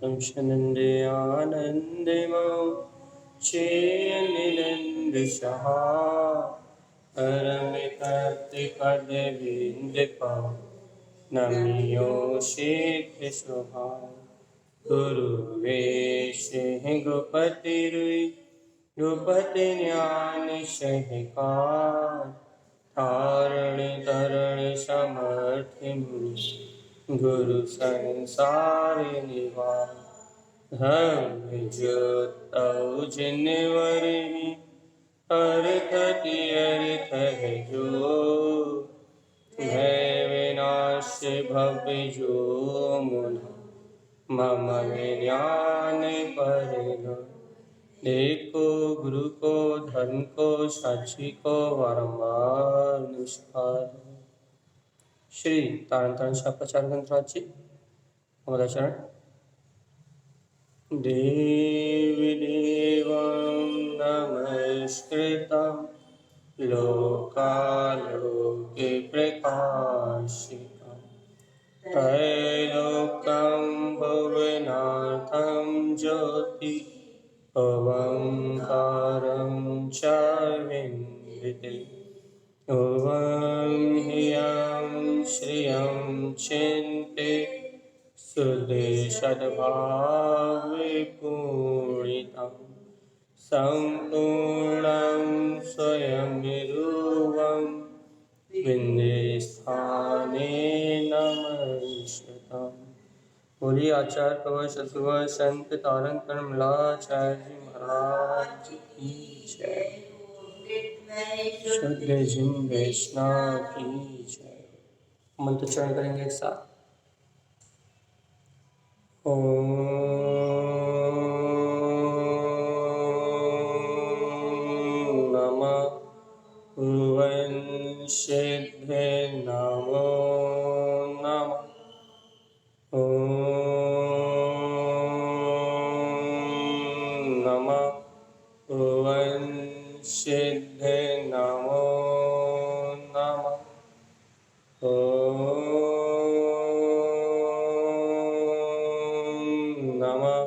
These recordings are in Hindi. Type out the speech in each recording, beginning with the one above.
शनन्दे आनन्दमो चेयनिनन्दशः परमितत्पदविन्दपौ नमियो शेखशुभा गुरुवेशः गुपतिरुई गुपति ज्ञान सहकार तारण तरण समर्थिम गुरु संसार निवार धर्म ज्योतौ जिनवरहि अर्थति अर्थ है जो भय विनाश भव जो मुना मम विज्ञान परिणो देखो गुरु को धर्म को साक्षी को बारंबार नमस्कार। श्री तारण तारण शापाचार्य ग्रंथराज जी चरण। देवी देवं नमस्कृतं लोकालोके प्रकाशितं त्रैलोक्यं भुवनार्थं ज्योति ओंकारं च विन्दिते ॐ ह्रियं श्रियं चिन्ते शुद्धे सद्भावपूर्णितं सम्पूर्णं स्वयं रूपं विन्दे स्थाने नमस्कृतम्। बोलिए आचार्य प्रवर सतगुरु संत तारण कमलाचार्य जी महाराज की जय। शुद्ध जिन वैष्णव की जय। मंत्र चरण करेंगे एक साथ। ओम नमः भुवनसिद्धे नमो नमः। ओम नमः भुवनसिद्धे नमो नमः। ओम नमः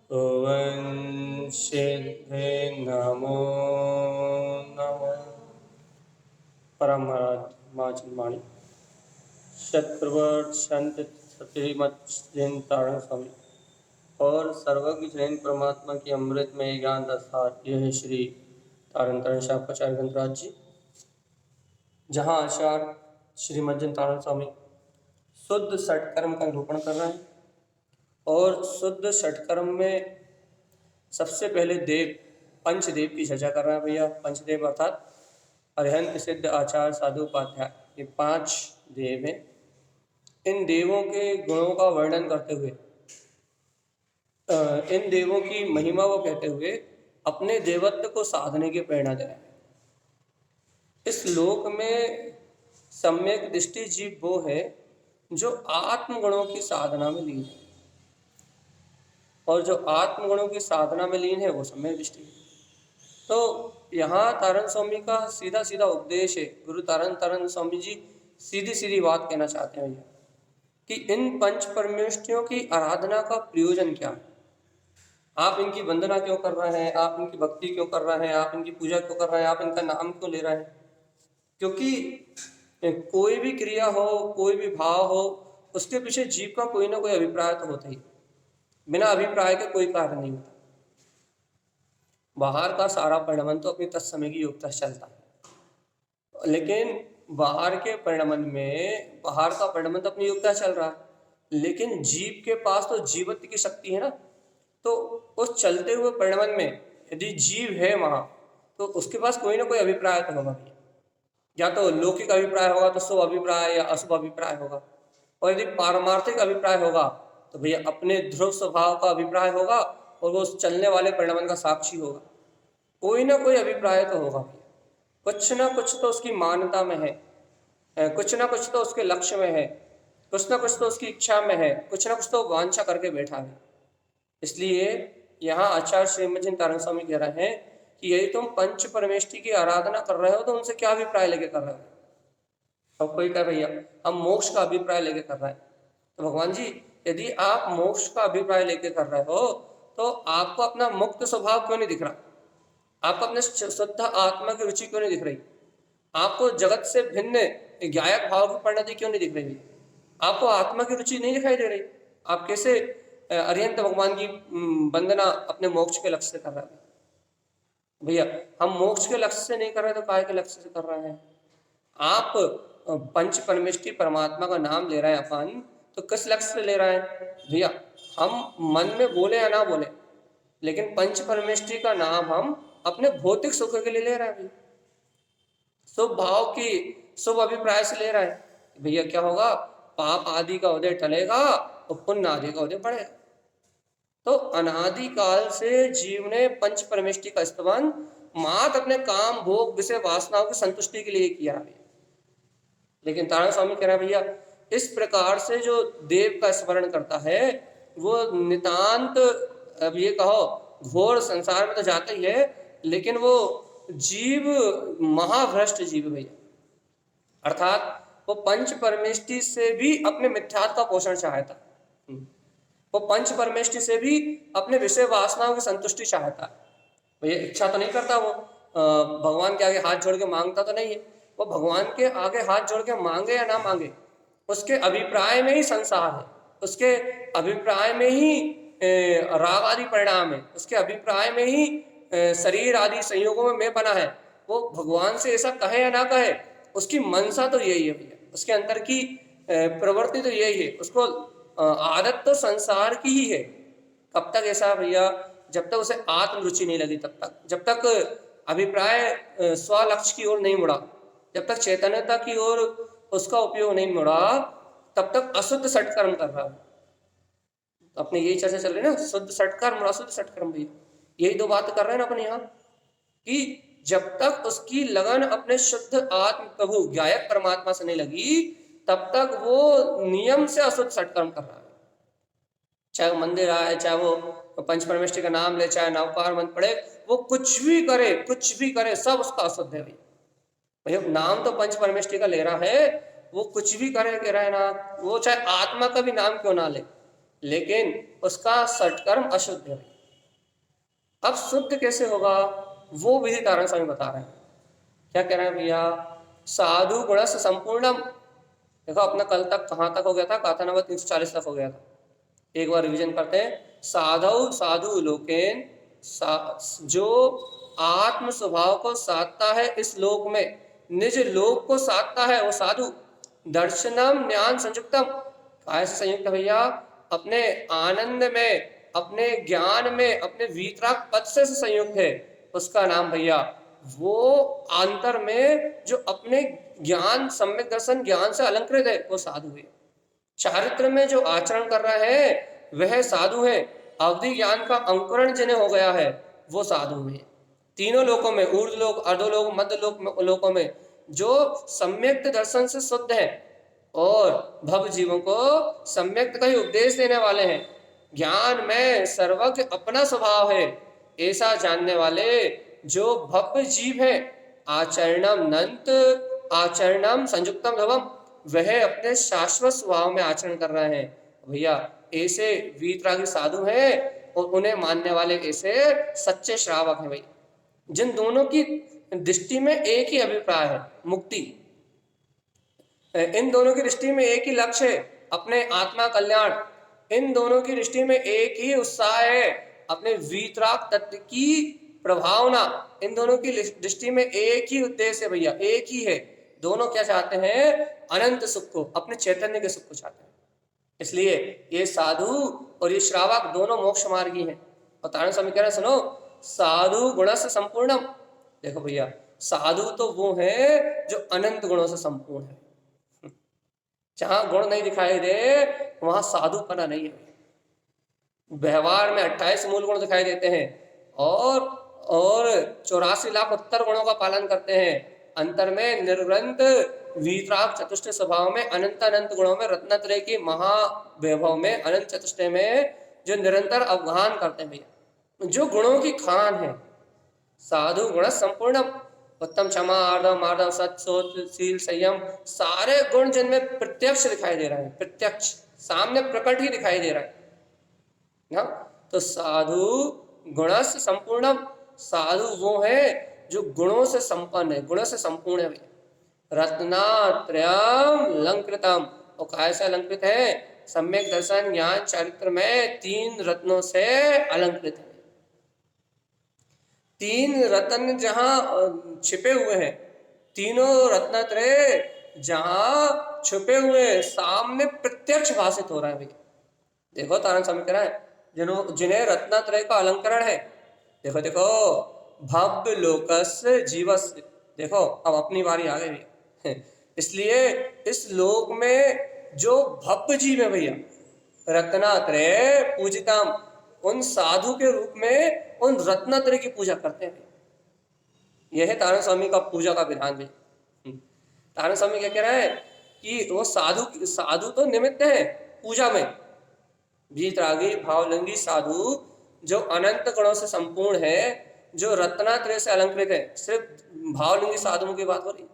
भुवनसिद्धे नमो नमः। परम माचनवाणी शतप्रवर्त संत श्रीमद जैन तारण स्वामी और सर्वज्ञ जैन परमात्मा की अमृतमय ज्ञान दसार। यह है श्री तारण तारण शापाचार्य ग्रंथराज जी, जहाँ आचार्य श्रीमद जैन तारण स्वामी शुद्ध षटकर्म का निरूपण कर रहे हैं। और शुद्ध षटकर्म में सबसे पहले देव पंचदेव की चर्चा कर रहे हैं। भैया पंचदेव अर्थात अरिहंत सिद्ध आचार्य साधु उपाध्याय, ये 5 देव हैं। इन देवों के गुणों का वर्णन करते हुए, इन देवों की महिमा को कहते हुए अपने देवत्व को साधने की प्रेरणा दे रहे हैं। इस लोक में सम्यक दृष्टि जीव वो है जो आत्मगुणों की साधना में लीन है, और जो आत्मगुणों की साधना में लीन है वो सम्यक दृष्टि है। तो यहाँ तारण स्वामी का सीधा सीधा उपदेश है। गुरु तारण तारण स्वामी जी सीधी सीधी बात कहना चाहते हैं भैया कि इन पंच परमेष्ठियों की आराधना का प्रयोजन क्या है। आप इनकी वंदना क्यों कर रहे हैं, आप इनकी भक्ति क्यों कर रहे हैं, आप इनकी पूजा क्यों कर रहे हैं, आप इनका नाम क्यों ले रहे हैं। क्योंकि कोई भी क्रिया हो, कोई भी भाव हो, उसके पीछे जीव का कोई ना कोई अभिप्राय तो होता ही। बिना अभिप्राय के कोई कार्य नहीं होता। बाहर का सारा परिणमन तो अपनी तत्समय की योग्यता से चलता है, लेकिन बाहर के परिणमन में बाहर का परिणमन तो अपनी योग्यता चल रहा है, लेकिन जीव के पास तो जीवत्व की शक्ति है ना। तो उस चलते हुए परिणमन में यदि जीव है वहाँ, तो उसके पास कोई ना कोई अभिप्राय तो होगा। या तो लौकिक अभिप्राय होगा तो शुभ अभिप्राय या अशुभ अभिप्राय होगा, और यदि पारमार्थिक अभिप्राय होगा तो भैया अपने ध्रुव स्वभाव का अभिप्राय होगा और वो उस चलने वाले परिणमन का साक्षी होगा। कोई ना कोई अभिप्राय तो होगा भैया, कुछ ना कुछ तो उसकी मान्यता में है, कुछ ना कुछ तो उसके लक्ष्य में है, कुछ ना कुछ तो उसकी इच्छा में है, कुछ ना कुछ तो वांछा करके बैठा है। इसलिए यहाँ आचार्य श्रीमद जैन तारण स्वामी कह रहे हैं कि यदि तुम पंच परमेष्ठी की आराधना कर रहे हो तो उनसे क्या अभिप्राय लेके कर रहे हो। अब कोई कह भैया हम मोक्ष का अभिप्राय लेके कर रहे हैं, तो भगवान जी यदि आप मोक्ष का अभिप्राय लेके कर रहे हो तो आपको अपना मुक्त स्वभाव क्यों नहीं दिख रहा? आपको अपने शुद्ध आत्मा की रुचि क्यों नहीं दिख रही? आपको जगत से भिन्न ज्ञायक भाव की परिणति क्यों नहीं दिख रही? आपको आत्मा की रुचि नहीं दिखाई दे रही? आप कैसे अरिहंत भगवान की वंदना अपने मोक्ष के लक्ष्य से कर रहे हैं? भैया हम मोक्ष के लक्ष्य से नहीं कर रहे तो काय के लक्ष्य से कर रहे हैं? आप पंच परमेष्टि परमात्मा का नाम ले रहे हैं अपन, तो किस लक्ष्य से ले रहे हैं? भैया हम मन में बोले या ना बोले, लेकिन पंच परमेष्टि का नाम हम अपने भौतिक सुख के लिए ले रहे हैं भैया। शुभ भाव की शुभ अभिप्राय से ले रहे हैं। भैया क्या होगा? पाप आदि का उदय टलेगा और पुण्य आदि का उदय बढ़ेगा। तो अनादि काल से जीव ने पंच परमेष्टि का इस्तेमाल मात्र अपने काम भोग विषय वासनाओं की संतुष्टि के लिए किया है। लेकिन तारा स्वामी कह रहा है भैया इस प्रकार से जो देव का स्मरण करता है वो नितांत, अब ये कहो घोर संसार में तो जाता ही है, लेकिन वो जीव महाभ्रष्ट जीव भैया। अर्थात वो पंच परमेष्टि से भी अपने मिथ्यात्व का पोषण चाहता, वो पंच परमेष्टि से भी अपने विषय वासनाओं की संतुष्टि चाहता है। भैया इच्छा तो नहीं करता वो भगवान के आगे हाथ जोड़ के मांगता तो नहीं है। वो भगवान के आगे हाथ जोड़ के मांगे या ना मांगे, उसके अभिप्राय में ही संसार है, उसके अभिप्राय में ही राग आदि परिणाम है, उसके अभिप्राय में ही शरीर आदि संयोगों में मैं बना है। वो भगवान से ऐसा कहे या ना कहे, उसकी मनसा तो यही है भैया, उसके अंदर की प्रवृत्ति तो यही है, उसको आदत तो संसार की ही है। कब तक ऐसा भैया? जब तक उसे आत्म रुचि नहीं लगी, तब तक, जब तक अभिप्राय स्वलक्ष्य की ओर नहीं मुड़ा, जब तक चैतन्यता की ओर उसका उपयोग नहीं मुड़ा, तब तक अशुद्ध सटकर्म कर रहा है। अपने यही चर्चा चल रही है ना, शुद्ध सटकर्म और अशुद्ध सटकर्म भैया, यही दो बात कर रहे हैं ना अपन यहाँ, कि जब तक उसकी लगन अपने शुद्ध आत्म प्रभु ज्ञायक परमात्मा से नहीं लगी, तब तक वो नियम से अशुद्ध सटकर्म कर रहा है। चाहे वो मंदिर आए, चाहे वो पंच परमेष्टि का नाम ले, चाहे नवकार मंत्र पढ़े, वो कुछ भी करे, कुछ भी करे, सब उसका अशुद्ध है भैया। नाम तो पंच परमेष्टि का ले रहा है, वो कुछ भी करे कह रहा है ना, वो चाहे आत्मा का भी नाम क्यों ना ले, लेकिन उसका सटकर्म अशुद्ध है। अब शुद्ध कैसे होगा वो विधि तारण स्वामी बता रहे हैं। क्या कह रहे हैं भैया? साधु गुण से संपूर्णम। देखो अपना कल तक कहाँ तक हो गया था? गाथा नंबर 340 तक हो गया था। एक बार रिवीजन करते हैं। साधु साधु लोकेन, जो आत्म स्वभाव को साधता है इस लोक में, निज लोक को साधता है, वो साधु। दर्शनम ज्ञान संयुक्तम, कैसे संयुक्त भैया? अपने आनंद में, अपने ज्ञान में, अपने वीतराग पद से संयुक्त है, उसका नाम भैया वो अंतर में जो अपने ज्ञान सम्यक दर्शन ज्ञान से अलंकृत है, वो साधु है। चारित्र में जो आचरण कर रहा है वह साधु है। अवधि ज्ञान का अंकुरण जिन्हें हो गया है वो साधु है। तीनों लोकों में, ऊर्ध्व लोक, अधोलोक, मध्य लोकों में जो सम्यक दर्शन से शुद्ध है और भव जीवों को सम्यक का ही उपदेश देने वाले हैं, ज्ञान में सर्वज्ञ अपना स्वभाव है, ऐसा जानने वाले जो भव्य जीव है, आचरणम नंत आचरणम संयुक्तम भवम, वह अपने शाश्वत स्वभाव में आचरण कर रहे हैं भैया। ऐसे वीतरागी साधु हैं और उन्हें मानने वाले ऐसे सच्चे श्रावक हैं भैया, जिन दोनों की दृष्टि में एक ही अभिप्राय है, मुक्ति। इन दोनों की दृष्टि में एक ही लक्ष्य है, अपने आत्मा कल्याण। इन दोनों की दृष्टि में एक ही उत्साह है, अपने वीतराग तत्व की प्रभावना। इन दोनों की दृष्टि में एक ही उद्देश्य है भैया, एक ही है। दोनों क्या चाहते हैं? अनंत सुख को, अपने चैतन्य के सुख को चाहते हैं। इसलिए ये साधु और ये श्रावक दोनों मोक्ष मार्गी हैं। और तारण स्वामी कह रहे हैं, सुनो, साधु गुण से संपूर्णम। देखो भैया, साधु तो वो है जो अनंत गुणों से संपूर्ण है। जहां गुण नहीं दिखाई दे वहां साधुपना नहीं है। व्यवहार में 28 मूल गुण दिखाई देते हैं और 84 लाख उत्तर गुणों का पालन करते हैं। अंतर में निर्ग्रंथ वीतराग चतुष्ट स्वभाव में, अनंत अनंत गुणों में, रत्नत्रय की महावैभव में, अनंत चतुष्टय में जो निरंतर अवगाहन करते हैं भैया, जो गुणों की खान है। साधु गुण संपूर्ण, उत्तम, क्षमा, आर्दव, मार्दव, सत्य, शील, संयम, सारे गुण जिनमें प्रत्यक्ष दिखाई दे रहे हैं, प्रत्यक्ष सामने प्रकट ही दिखाई दे रहा है ना। तो साधु गुणस्य संपूर्णम, साधु वो है जो गुणों से संपन्न है, गुणों से संपूर्ण है। रत्नात्रयम अलंकृतम, और कैसे अलंकृत है? सम्यक दर्शन ज्ञान चारित्र में 3 रत्नों से अलंकृत है। 3 रत्न जहां छिपे हुए हैं, तीनों रत्नत्रय जहां छुपे हुए सामने प्रत्यक्ष भाषित हो रहा है भैया। देखो तारण स्वामी कह रहा है जिन्हें रत्नत्रय का अलंकरण है। देखो देखो, भव्य लोकस्य जीवस्य, देखो अब अपनी बारी आ गई। इसलिए इस लोक में जो भव्य जीव है भैया, रत्नात्रय पूजितम, उन साधु के रूप में उन रत्नात्रय की पूजा करते हैं। यह है तारण स्वामी का पूजा का विधान भी। तारण स्वामी क्या कह रहा है कि वो साधु, साधु तो निमित्त है पूजा में, वीतरागी भावलिंगी साधु जो अनंत गुणों से संपूर्ण है, जो रत्नात्रय से अलंकृत है। सिर्फ भावलिंगी साधुओं की बात हो रही,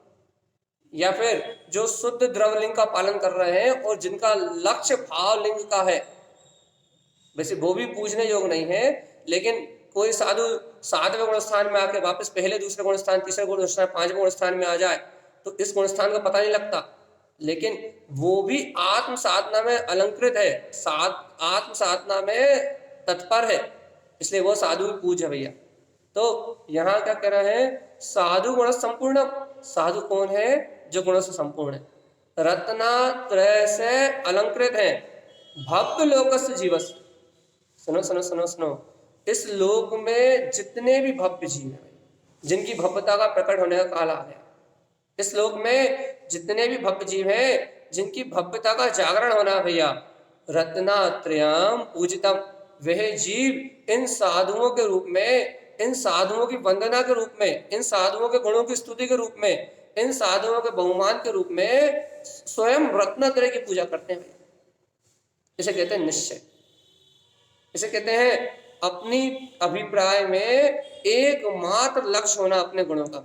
या फिर जो शुद्ध द्रवलिंग का पालन कर रहे हैं और जिनका लक्ष्य भावलिंग का है, वैसे वो भी पूजने योग्य नहीं है। लेकिन कोई साधु 7वें गुण स्थान में आके वापस पहले दूसरे गुण स्थान, तीसरे गुण स्थान, 5वें गुण स्थान में आ जाए तो इस गुण स्थान का पता नहीं लगता, लेकिन वो भी आत्म साधना में अलंकृत है, आत्म साधना में तत्पर है, इसलिए वो साधु पूज है भैया। तो यहाँ क्या कह रहे हैं? साधु गुण संपूर्ण, साधु कौन है? जो गुणों से संपूर्ण है, रत्नात्रय से अलंकृत है, भव्य लोकस्य जीवस्य। सुनो सुनो सुनो सुनो, इस लोक में जितने भी भव्य जीव हैं, जिनकी भव्यता का प्रकट होने का काल आ गया, इस लोक में जितने भी भव्य जीव हैं जिनकी भव्यता का जागरण होना भैया, रत्नात्रयम पूजितम, वह जीव इन साधुओं के रूप में, इन साधुओं की वंदना के रूप में, इन साधुओं के गुणों की स्तुति के रूप में, इन साधुओं के बहुमान के रूप में स्वयं रत्नात्रय की पूजा करते हैं। इसे कहते हैं निश्चय, इसे कहते हैं अपनी अभिप्राय में एकमात्र लक्ष्य होना अपने गुणों का,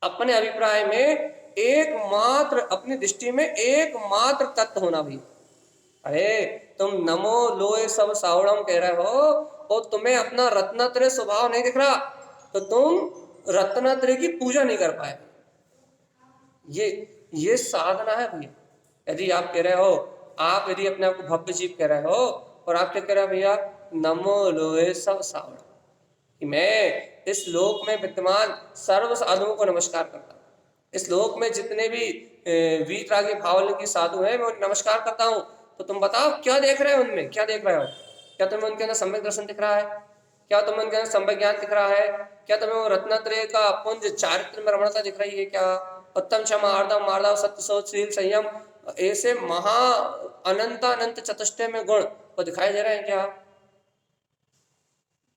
अपने अभिप्राय में एकमात्र, अपनी दृष्टि में एकमात्र तत्व होना भी। अरे तुम नमो लोए सब सावड़म कह रहे हो और तुम्हें अपना रत्नात्रय स्वभाव नहीं दिख रहा, तो तुम रत्नात्रय की पूजा नहीं कर पाए। ये साधना है भैया। यदि आप कह रहे हो, आप यदि अपने आप को भव्य जीव कह रहे हो और आप क्या कह रहे हो भैया, नमो लोए सब सावड़म, मैं इस लोक में विद्यमान सर्व साधुओं को नमस्कार करता हूँ, इस लोक में जितने भी वीतरागी भावलिंगी साधु हैं मैं उन्हें नमस्कार करता हूँ। तो तुम बताओ क्या देख रहे हो उनमें, क्या देख रहे हो? क्या तुम्हें उनके अंदर सम्यक दर्शन दिख रहा है? क्या तुम्हें उनके अंदर सम्यक ज्ञान दिख रहा है? क्या तुम्हें वो रत्नात्रय का पुंज चारित्र में रमणता दिख रही है? क्या उत्तम क्षमा आर्दव मार्दव सत्य सोच शील संयम, ऐसे महा अनंत अनंत चतुष्टय में गुण वो दिखाई दे रहे हैं क्या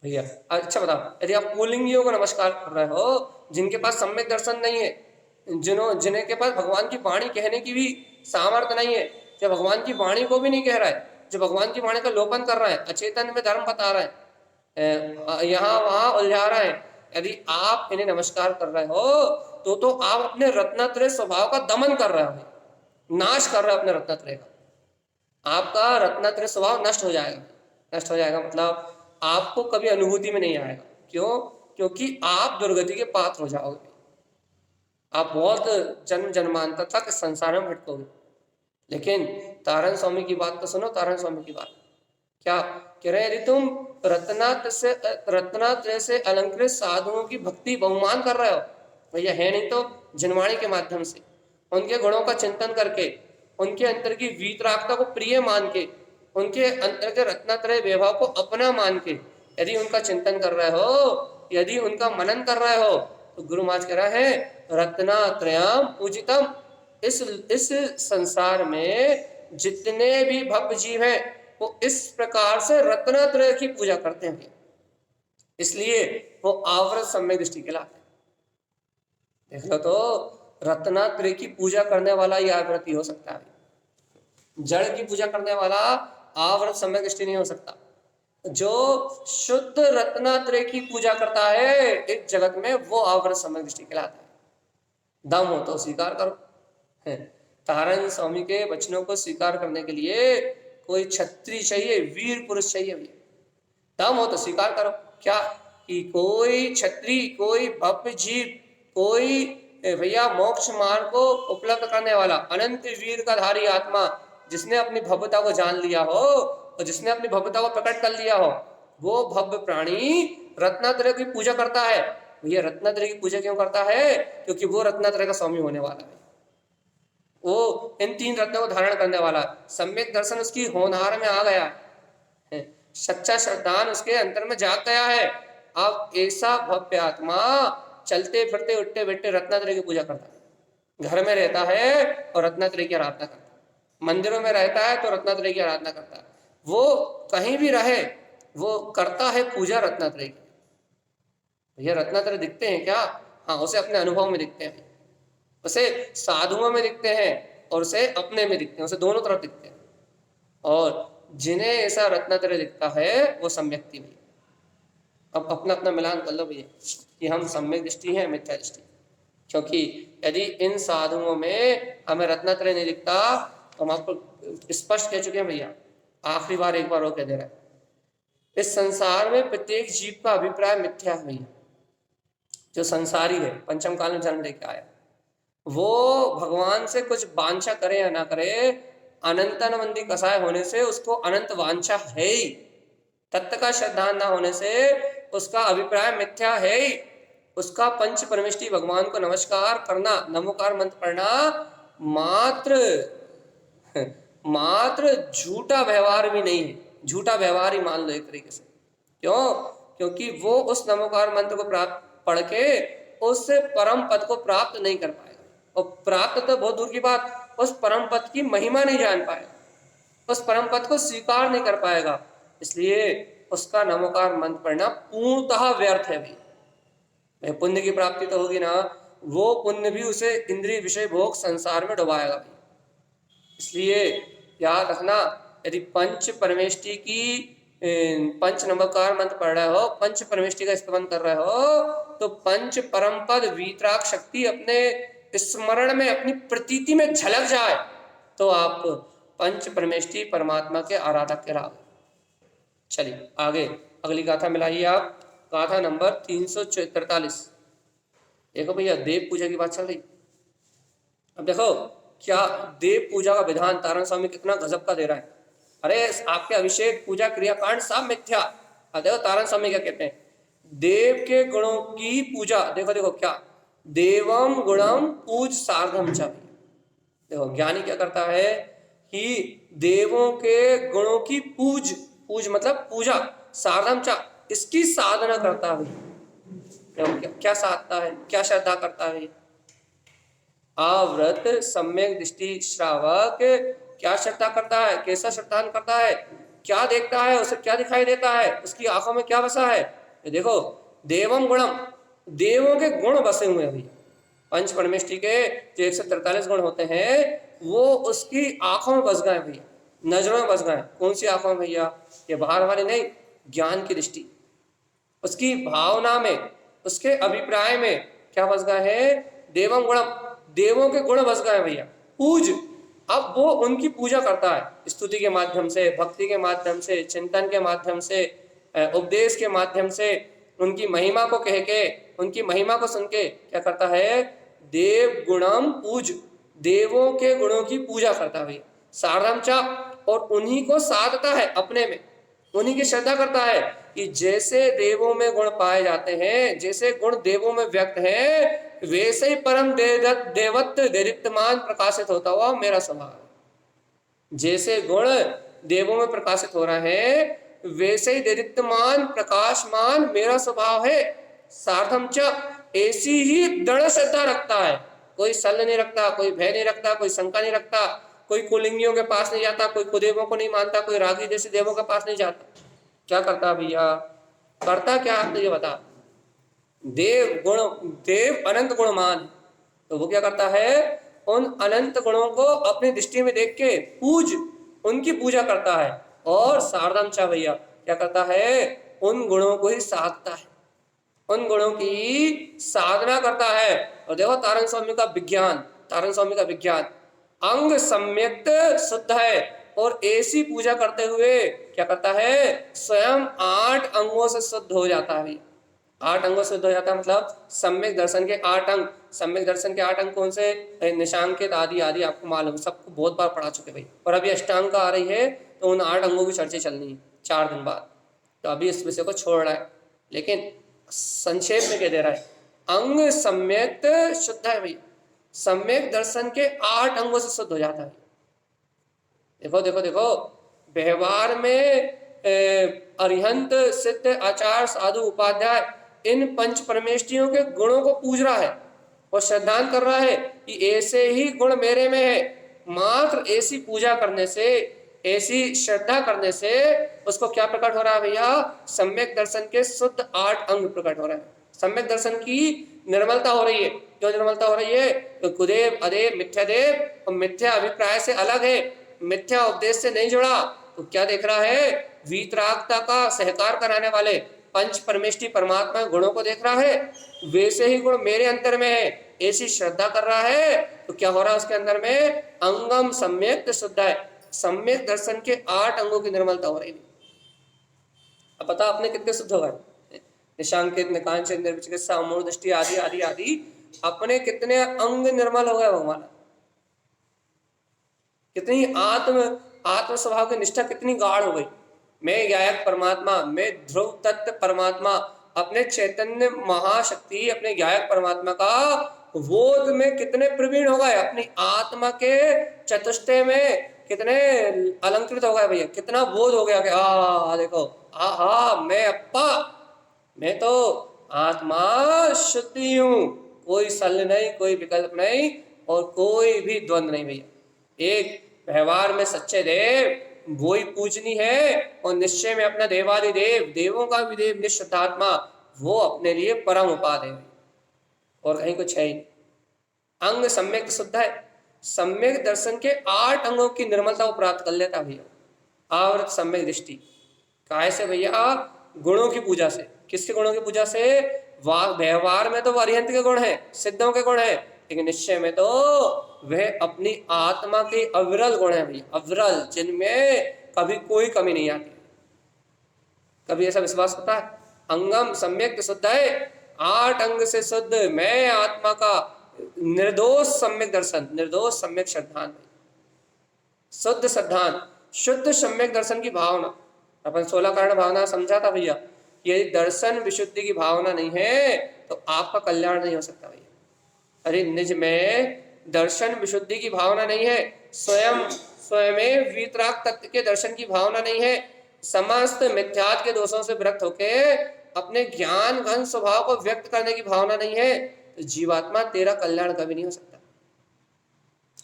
भैया? अच्छा बताओ, यदि आप पुल्लिंगियों को नमस्कार कर रहे हो जिनके पास सम्यक दर्शन नहीं है, जिन्हें के पास भगवान की वाणी कहने की भी सामर्थ्य नहीं है, जो भगवान की वाणी को भी नहीं कह रहा है, जो भगवान की वाणी का लोपन कर रहा है, अचेतन में धर्म बता रहा है, यहाँ वहां उलझा रहा है, यदि आप इन्हें नमस्कार कर रहे हो तो आप अपने रत्नात्रय स्वभाव का दमन कर रहे हो, नाश कर रहे हो अपने रत्नात्रय का। आपका रत्नात्रय स्वभाव नष्ट हो जाएगा। नष्ट हो जाएगा मतलब आपको कभी अनुभूति में नहीं आएगा। क्यों? क्योंकि आप दुर्गति के पात्र हो जाओगे, आप बहुत जन्म जन्मांतर तक संसार में भटकोगे। लेकिन तारण स्वामी की बात तो सुनो, तारण स्वामी की बात क्या कह रहे हैं? यदि तुम रत्नात्रय से अलंकृत साधुओं की भक्ति बहुमान कर रहे हो भैया, है नहीं तो जिनवाणी के माध्यम से उनके गुणों का चिंतन करके, उनके अंतर की वीतरागता को प्रिय मान के, उनके अंतर के रत्नात्रय वैभव को अपना मान के यदि उनका चिंतन कर रहे हो, यदि उनका मनन कर रहे हो, तो गुरु महाराज कह रहे हैं रत्नात्रयम पूजितम। इस संसार में जितने भी भव्य जीव हैं वो इस प्रकार से रत्नात्रय की पूजा करते हैं, इसलिए वो आवृत सम्यक दृष्टि कहलाते हैं। देख लो तो रत्नात्रय की पूजा करने वाला ही आवृत्ति हो सकता है, जड़ की पूजा करने वाला आवृत सम्यक दृष्टि नहीं हो सकता। जो शुद्ध रत्नात्रय की पूजा करता है इस जगत में, वो आवृत सम्यक दृष्टि कहलाता है। दम हो तो स्वीकार करो, तारण स्वामी के वचनों को स्वीकार करने के लिए कोई छत्री चाहिए, वीर पुरुष चाहिए भैया। दम हो तो स्वीकार करो। क्या कि कोई छत्री, कोई भव्य जीव, कोई भैया मोक्ष मार्ग को उपलब्ध करने वाला अनंत वीर का धारी आत्मा, जिसने अपनी भव्यता को जान लिया हो और जिसने अपनी भव्यता को प्रकट कर लिया हो, वो भव्य प्राणी रत्नात्रय की पूजा करता है। भैया रत्नात्रय की पूजा क्यों करता है? क्योंकि वो रत्नात्रय का स्वामी होने वाला है। वो इन 3 रत्नों को धारण करने वाला, सम्यक दर्शन उसकी होनहार में आ गया है, सच्चा श्रद्धान उसके अंतर में जाग गया है। अब ऐसा भव्य आत्मा चलते फिरते उठते बैठते रत्नात्रय की पूजा करता है, घर में रहता है और रत्नात्रय की आराधना करता है, मंदिरों में रहता है तो रत्नात्रय की आराधना करता है, वो कहीं भी रहे वो करता है पूजा रत्नात्रय की। भैया रत्नात्रय दिखते हैं क्या? हाँ, उसे अपने अनुभव में दिखते हैं, उसे साधुओं में दिखते हैं और उसे अपने में दिखते हैं, उसे दोनों तरफ दिखते हैं। और जिन्हें ऐसा रत्नात्रय दिखता है वो सम्यक्ति भैया। अब अपना अपना मिलान कर लो भैया कि हम सम्यक दृष्टि हैं, मिथ्या दृष्टि। क्योंकि यदि इन साधुओं में हमें रत्नात्रय नहीं दिखता तो हम आपको स्पष्ट कह चुके हैं भैया, आखिरी बार एक बार वो कह दे रहा है, इस संसार में प्रत्येक जीव का अभिप्राय मिथ्या है भैया। जो संसारी है, पंचम काल में जन्म लेके आया, वो भगवान से कुछ वांछा करे या ना करे, अनंतानंदी कसाय होने से उसको अनंत वांछा है ही, तत्व का श्रद्धान ना होने से उसका अभिप्राय मिथ्या है ही, उसका पंच परमेष्टि भगवान को नमस्कार करना, नमोकार मंत्र पढ़ना मात्र झूठा व्यवहार भी नहीं है, झूठा व्यवहार ही मान लो एक तरीके से। क्यों? क्योंकि वो उस नमोकार मंत्र को प्राप्त पढ़ के उस परम पद को प्राप्त नहीं कर पाएगा, और प्राप्त तो बहुत दूर की बात, उस परम पद की महिमा नहीं जान पाएगा, उस परम पद को स्वीकार नहीं कर पाएगा। इसलिए उसका नमोकार मंत्र पढ़ना पूर्णतः व्यर्थ है भाई। पुण्य की प्राप्ति तो होगी ना, वो पुण्य भी उसे इंद्रिय विषय भोग संसार में डुबाएगा भाई। इसलिए याद रखना, यदि पंच परमेष्टि की पंच नमोकार मंत्र पढ़ रहे हो, पंच परमेष्टि का स्तवन कर रहे हो, तो पंच परम पद वीतराग शक्ति अपने स्मरण में, अपनी प्रतीति में झलक जाए तो आप पंच परमेष्टि परमात्मा के आराधक के राग। चलिए आगे अगली गाथा मिलाइए आप, गाथा नंबर 343। देखो भैया देव पूजा की बात चल रही। अब देखो क्या देव पूजा का विधान तारण स्वामी कितना गजब का दे रहा है। अरे आपके अभिषेक पूजा क्रियाकांड सब मिथ्या। देखो तारण स्वामी क्या कहते हैं, देव के गुणों की पूजा, देखो देखो क्या, देवम गुणम पूज सार्धम च। देखो ज्ञानी क्या करता है कि देवों के गुणों की पूज मतलब पूजा, साधन चा, इसकी साधना करता है। क्या साधता है, क्या श्रद्धा करता है? आवृत सम्यक दृष्टि श्रावक क्या श्रद्धा करता है, कैसा श्रद्धान करता है, क्या देखता है, उसे क्या दिखाई देता है, उसकी आंखों में क्या बसा है? देखो देवम गुणम, देवों के गुण बसे हुए हैं। पंच परमेष्टि के जो 143 गुण होते हैं वो उसकी आंखों में बस गए भैया, नजरों में बस गए। कौन सी आंखों में भैया? ये बाहर वाली नहीं, ज्ञान की दृष्टि, उसकी भावना में, उसके अभिप्राय में क्या बस गए है? देवम गुणम, देवों के गुण बस गए भैया। पूज, अब वो उनकी पूजा करता है, स्तुति के माध्यम से, भक्ति के माध्यम से, चिंतन के माध्यम से, उपदेश के माध्यम से, उनकी महिमा को कह के, उनकी महिमा को सुन के क्या करता है? देव गुणम पूज, देवों के गुणों की पूजा करता है भैया। सारधम चा, और उन्हीं को साधता है अपने में, उन्हीं की श्रद्धा करता है कि जैसे देवों में गुण पाए जाते हैं, जैसे गुण देवों में व्यक्त है, वैसे ही परम देवत्व देदीप्यमान प्रकाशित होता हुआ मेरा स्वभाव। जैसे गुण देवों में प्रकाशित हो रहे हैं वैसे ही देदीप्यमान प्रकाशमान मेरा स्वभाव है। सार्थम च, ऐसी ही दृढ़ श्रद्धा रखता है, कोई सल नहीं रखता, कोई भय नहीं रखता, कोई शंका नहीं रखता, कोई कुलिंगियों के पास नहीं जाता, कोई कुदेवों को नहीं मानता, कोई रागी जैसे देवों के पास नहीं जाता। क्या करता भैया? करता क्या आपने ये बता? देव गुण, देव अनंत गुणमान, तो वो क्या करता है? उन अनंत गुणों को अपनी दृष्टि में देख के पूज, उनकी पूजा करता है। और सारधम चा भैया क्या करता है? उन गुणों को ही साधता है, उन गुणों की साधना करता है। और देखो तारण स्वामी का विज्ञान, तारण स्वामी का विज्ञान, अंग सम्यक्त शुद्ध है। और ऐसी पूजा करते हुए क्या करता है, स्वयं 8 अंगों से शुद्ध हो जाता है। 8 अंगों से शुद्ध हो जाता है मतलब सम्यक दर्शन के 8 अंग। सम्यक दर्शन के 8 अंग कौन से, निशांकित आदि आदि आपको मालूम, सबको बहुत बार पढ़ा चुके भाई। और अभी अष्टांग का आ रही है तो उन 8 अंगों की चर्चा चलनी है 4 दिन बाद। तो अभी इस विषय को छोड़ रहा है, लेकिन संक्षेप में कह दे रहा है अंग सम्यक शुद्ध है भैया। सम्यक दर्शन के 8 अंगों से शुद्ध हो जाता है। देखो देखो देखो, व्यवहार में अरिहंत सिद्ध आचार्य साधु उपाध्याय इन पंच परमेष्ठियों के गुणों को पूज रहा है और श्रद्धान कर रहा है कि ऐसे ही गुण मेरे में है। मात्र ऐसी पूजा करने से, ऐसी श्रद्धा करने से उसको क्या प्रकट हो रहा है भैया, सम्यक दर्शन के शुद्ध 8 अंग प्रकट हो रहे हैं। सम्यक दर्शन की निर्मलता हो रही है। क्यों निर्मलता हो रही है, तो कुदेव अदेव मिथ्यादेव और मिथ्या अभिप्राय से अलग है, मिथ्या उपदेश से नहीं जुड़ा। तो क्या देख रहा है, वीतरागता का सहकार कराने वाले पंच परमेष्ठी परमात्मा गुणों को देख रहा है। वैसे ही गुण मेरे अंतर में है, ऐसी श्रद्धा कर रहा है। तो क्या हो रहा है उसके अंदर में, अंगम सम्यक शुद्ध है। सम्यक दर्शन के 8 अंगों की निर्मलता हो रही है। अब पता आपने कितने शुद्ध हो गए, निशांकित, निकांचित, निर्विचिकित्सा, अमूढ़ दृष्टि आदि आदि आदि, अपने कितने अंग निर्मल हो गए भगवान। कितनी आत्म स्वभाव की निष्ठा कितनी गाढ़ हो गई। मैं गायक परमात्मा, मैं ध्रुव तत्व परमात्मा, अपने चैतन्य महाशक्ति, अपने गायक परमात्मा का बोध में कितने प्रवीण हो गए, अपनी आत्मा के चतुष्टय में कितने अलंकृत हो गए भैया। कितना बोध हो गया कि देखो, मैं अप्पा, मैं तो आत्मा शुद्धि हूं, कोई सल नहीं, कोई विकल्प नहीं और कोई भी द्वंद नहीं भैया। एक व्यवहार में सच्चे देव वही पूजनी है और निश्चय में अपना देवादिदेव, देवों का भी देव निश्चितात्मा, वो अपने लिए परम उपाधि है और कहीं कुछ है ही। अंग सम्यक शुद्ध है। सम्यक दर्शन के 8 अंगों की निर्मलता को प्राप्त कर लेता भैया। आवृत सम्यक दृष्टि काहे से भैया, गुणों की पूजा से। किसके गुणों की पूजा से, व्यवहार में तो अरिहंत के गुण है, सिद्धों के गुण है, लेकिन निश्चय में तो वह अपनी आत्मा के अविरल गुण है भैया, अविरल, जिनमें कभी कोई कमी नहीं आती। कभी ऐसा विश्वास होता है, अंगम सम्यक शुद्ध है, 8 अंग से शुद्ध, मैं आत्मा का निर्दोष सम्यक दर्शन, निर्दोष सम्यक श्रद्धान, शुद्ध श्रद्धान, शुद्ध सम्यक दर्शन की भावना। अपन 16 कारण भावना समझा था भैया। यदि दर्शन विशुद्धि की भावना नहीं है तो आपका कल्याण नहीं हो सकता भैया। अरे निज में दर्शन विशुद्धि की भावना नहीं है, स्वयं वीतराग तत्व के दर्शन की भावना नहीं है, समस्त मिथ्यात्व के दोषों से विरक्त होके अपने ज्ञान घन स्वभाव को व्यक्त करने की भावना नहीं है, तो जीवात्मा तेरा कल्याण कभी नहीं हो सकता।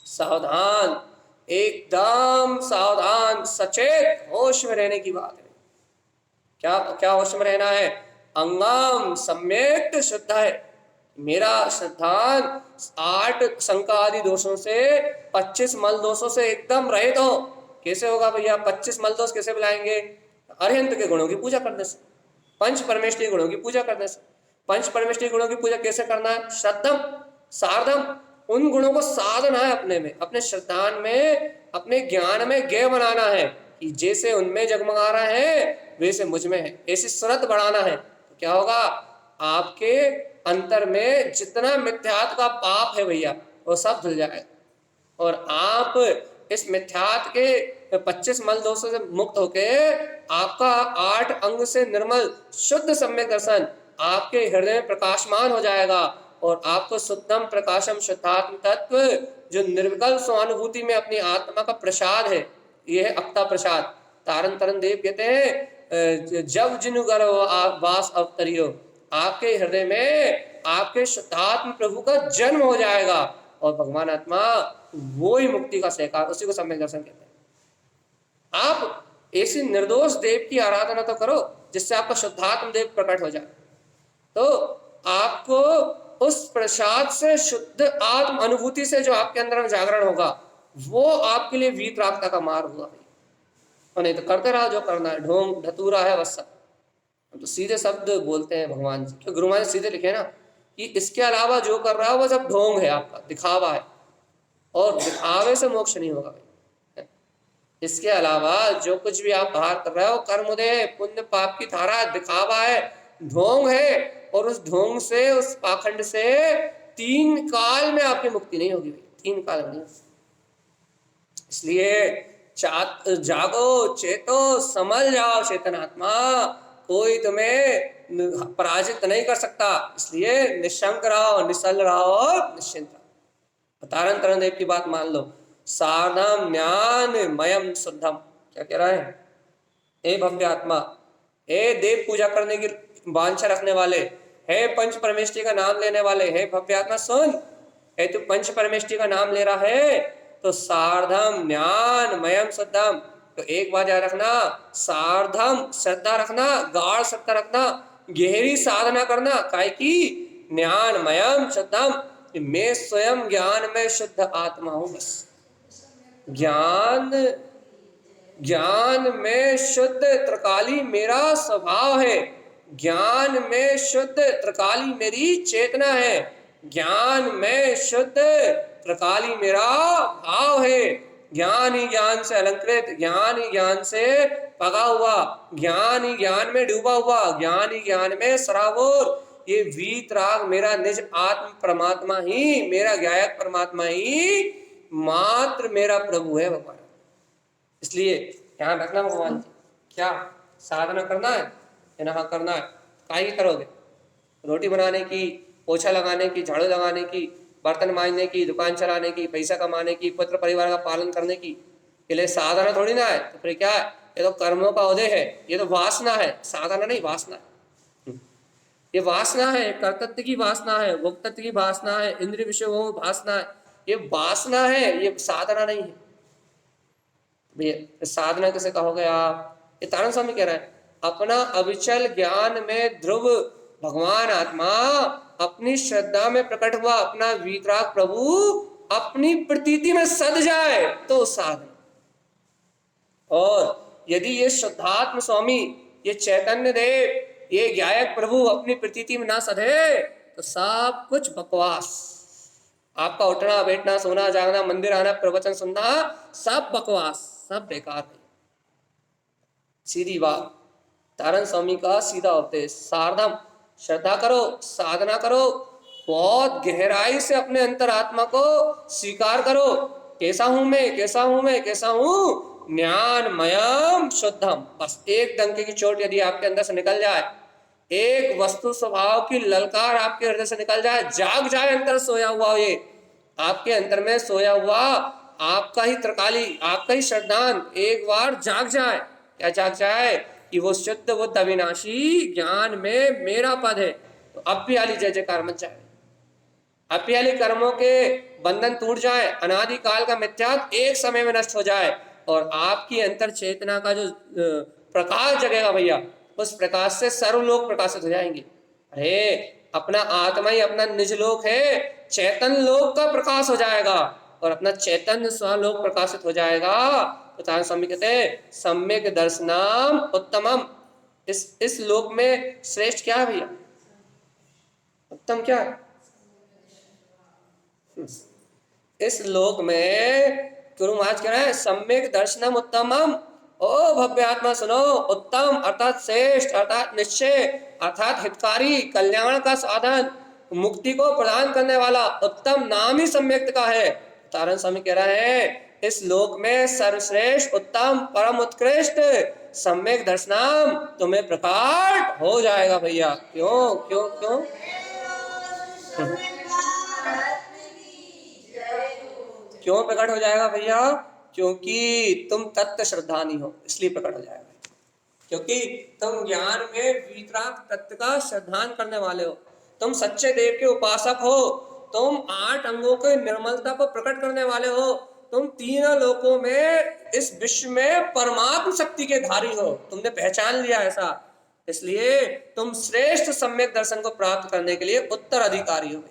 सावधान, एकदम सावधान, सचेत होश में रहने की बात है। क्या क्या होश में रहना है, अंगम सम्यक शुद्ध है। मेरा श्रद्धान 8 शंका आदि दोषों से, 25 मल दोषों से एकदम रहित हो। कैसे होगा भैया, 25 मल दोष कैसे बुलाएंगे, अरिहंत के गुणों की पूजा करने से, पंच परमेष्ठी गुणों की पूजा करने से। पंच परमेष्ठी गुणों की पूजा कैसे करना है, श्रद्धम सार्धम, उन गुणों को साधना है अपने में, अपने श्रद्धान में, अपने ज्ञान में ज्ञेय बनाना है कि जैसे उनमें जगमगा रहा है वैसे मुझ में है, ऐसी सूरत बढ़ाना है। तो क्या होगा, आपके अंतर में जितना मिथ्यात्व का पाप है भैया वो सब धुल जाएगा और आप इस मिथ्यात्व के 25 मल दोषों से मुक्त होके आपका 8 अंग से निर्मल शुद्ध सम्यक दर्शन आपके हृदय में प्रकाशमान हो जाएगा और आपको शुद्धम प्रकाशम शुद्धात्म तत्व, जो निर्विकल्प स्वानुभूति में अपनी आत्मा का प्रसाद है, यह है अक्ता प्रसाद। तारन तरन देव कहते हैं, जब जिनु गर्भ वास अवतरियो, आपके हृदय में आपके शुद्धात्म प्रभु का जन्म हो जाएगा और भगवान आत्मा वो ही मुक्ति का सहकार, उसी को सम्यक दर्शन कहते हैं। आप ऐसी निर्दोष देव की आराधना तो करो जिससे आपका शुद्धात्म देव प्रकट हो जाए, तो आपको उस प्रसाद से, शुद्ध आत्म अनुभूति से जो आपके अंदर में जागरण होगा वो आपके लिए वीतरागता का मार्ग हुआ। और नहीं तो करते रहा जो करना है, ढोंग धतूरा है बस। तो सीधे शब्द बोलते हैं भगवान जी, क्योंकि गुरु महाराज सीधे लिखे ना कि इसके अलावा जो कर रहा है वो सब ढोंग है, आपका दिखावा है। और दिखावे से मोक्ष नहीं होगा भाई। इसके अलावा जो कुछ भी आप बाहर कर रहे हो, कर्मोदय पुण्य पाप की धारा, दिखावा है, ढोंग है, और उस ढोंग से, उस पाखंड से 3 काल में आपकी मुक्ति नहीं होगी भाई, 3 काल में नहीं होगी। इसलिए जागो, चेतो, समझ जाओ चेतनात्मा, कोई तुम्हें पराजित नहीं कर सकता। इसलिए निशंक रहो, निश्चल रहो, निश्चिंत रहो। तारण तरण देव की बात मान लो, सारधम ज्ञान मयम शुद्धम, क्या कह रहा है? हे भव्य आत्मा, हे देव पूजा करने की वांछा रखने वाले, हे पंच परमेष्टि का नाम लेने वाले, हे भव्य आत्मा सुन, हे तू पंच परमेष्टि का नाम ले रहा है तो सार्धम ज्ञान मयम शुद्धम, तो एक बात याद रखना, सार्धम श्रद्धा रखना, गाढ़ श्रद्धा रखना, गहरी साधना करना, काय की ज्ञान मयम शुद्धम, मैं स्वयं ज्ञान में शुद्ध आत्मा हूं। बस ज्ञान में शुद्ध त्रिकाली मेरा स्वभाव है, ज्ञान में शुद्ध त्रिकाली मेरी चेतना है, ज्ञान में शुद्ध त्रिकाली मेरा भाव है। ज्ञान ही ज्ञान से अलंकृत, ज्ञान ही ज्ञान से पगा हुआ, ज्ञान ही ज्ञान में डूबा हुआ, ज्ञान ही ज्ञान में सराबोर, ये वीतराग मेरा निज आत्म परमात्मा ही, मेरा ज्ञायक परमात्मा ही मात्र मेरा प्रभु है भगवान। इसलिए ध्यान रखना भगवान जी, क्या साधना करना है या करना है? काहे की करोगे? रोटी बनाने की, पोछा लगाने की, झाड़ू लगाने की, बर्तन मांजने की, दुकान चलाने की, पैसा कमाने की, पुत्र परिवार का पालन करने की, के लिए साधना थोड़ी ना है। तो फिर क्या है? ये तो कर्मों का उदय है, ये तो वासना है, साधना नहीं वासना है। ये वासना है, कर्तव्य की वासना है, भोक्तत्व की वासना है, इंद्रिय विषयों वासना है, ये वासना है, ये साधना नहीं है। साधना किसे कहोगे आप? ये तारण स्वामी कह रहा है, अपना अविचल ज्ञान में ध्रुव भगवान आत्मा अपनी श्रद्धा में प्रकट हुआ, अपना वीतराग प्रभु अपनी प्रतीति में सद जाए तो साधना। और यदि ये शुद्धात्म स्वामी, ये चैतन्य देव, ये ज्ञायक प्रभु अपनी प्रतीति में ना सधे तो सब कुछ बकवास। आपका उठना बैठना, सोना जागना, मंदिर आना, प्रवचन सुनना, सब बकवास, सब बेकार है। सीधी बात, तारण स्वामी का सीधा उपदेश, सारधम, श्रद्धा करो, साधना करो, बहुत गहराई से अपने अंतरात्मा को स्वीकार करो, कैसा हूं मैं, कैसा हूं मैं, कैसा हूं? ज्ञानमयम शुद्धम। बस एक डंके की चोट यदि आपके अंदर से निकल जाए, एक वस्तु स्वभाव की ललकार आपके हृदय से निकल जाए, जाग जाए अंतर सोया हुआ, ये आपके अंतर में सोया हुआ आपका ही त्रिकाली, आपका ही श्रद्धान एक बार जाग जाए। क्या जाग जाए? कि वो शुद्ध, वो अविनाशी ज्ञान में मेरा पद है, तो अप्याली जय जयकार मच जाए, अप्याली कर्मों के बंधन टूट जाए, अनादि काल का मिथ्यात्व एक समय में नष्ट हो जाए, और आपकी अंतर चेतना का जो प्रकाश जगेगा भैया, उस प्रकाश से सर्व लोग प्रकाशित हो जाएंगे। अरे अपना आत्मा ही अपना निज लोक है, चैतन लोक का प्रकाश हो जाएगा, और अपना चैतन्य स्वलोक प्रकाशित हो जाएगा। तो तारण स्वामी कहते हैं सम्यक दर्शनम उत्तमम। इस लोक में श्रेष्ठ क्या है भैया? उत्तम क्या है? इस लोक में गुरु महाराज कह रहे हैं सम्यक दर्शनम उत्तमम। ओ भव्य आत्मा सुनो, उत्तम अर्थात श्रेष्ठ, अर्थात निश्चय, अर्थात हितकारी, कल्याण का साधन, मुक्ति को प्रदान करने वाला उत्तम नाम ही सम्यक का है। तारण स्वामी कह रहे हैं इस लोक में सर्वश्रेष्ठ, उत्तम, परम उत्कृष्ट सम्यक दर्शनम तुम्हें प्रकट हो जाएगा भैया। क्यों क्यों क्यों? क्यों प्रकट हो जाएगा भैया? क्योंकि तुम तत्व श्रद्धानी हो, इसलिए प्रकट हो जाएगा। क्योंकि तुम ज्ञान में वीतराग तत्व का श्रद्धान करने वाले हो, तुम सच्चे देव के उपासक हो, तुम 8 अंगों के निर्मलता को प्रकट करने वाले हो, तुम तीनों लोकों में इस विश्व में परमात्म शक्ति के धारी हो, तुमने पहचान लिया ऐसा, इसलिए तुम श्रेष्ठ सम्यक दर्शन को प्राप्त करने के लिए उत्तराधिकारी हो।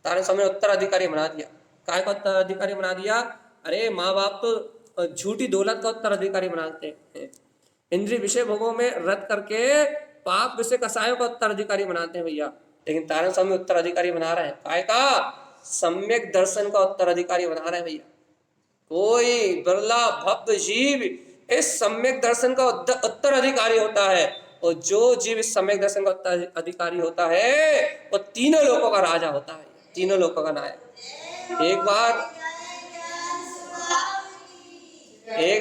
तारण स्वामी ने उत्तराधिकारी बना दिया। काय का उत्तराधिकारी बना दिया? अरे माँ बाप तो झूठी दौलत का उत्तराधिकारी बनाते हैं, इंद्रिय विषय भोगों में रत करके पाप विषय कसायों का उत्तराधिकारी बनाते हैं भैया, लेकिन तारण स्वामी उत्तराधिकारी बना रहे हैं काय का? सम्यक दर्शन का उत्तराधिकारी बना रहे हैं भैया। कोई बिरला भव्य जीव इस सम्यक दर्शन का उत्तराधिकारी होता है, और जो जीव इस सम्यक दर्शन का उत्तराधिकारी होता है वो तीनों लोकों का राजा होता है, तीनों लोकों का नायक। एक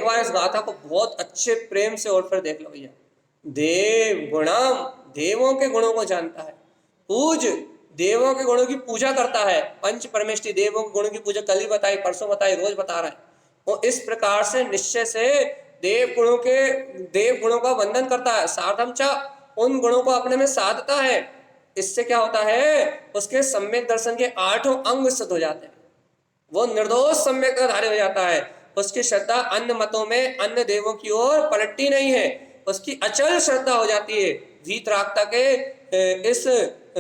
बार इस गाथा को बहुत अच्छे प्रेम से और फिर देख लो भैया। देव गुणम, देवों के गुणों को जानता है। पूज, देवों के गुणों की पूजा करता है। पंच परमेष्टि देवों के गुणों की पूजा कल ही बताई, परसों बताई, रोज बता रहा है। वो इस प्रकार से निश्चय से देव गुणों का वंदन करता है। साधम च, उन गुणों को अपने में साधता है। इससे क्या होता है, उसके सम्यक दर्शन के 8 अंग सिद्ध हो जाते हैं। वो निर्दोष सम्यक धारी हो जाता है। उसकी श्रद्धा अन्य मतों में अन्य देवों की ओर पलटती नहीं है, उसकी अचल श्रद्धा हो जाती है। वीतरागता के इस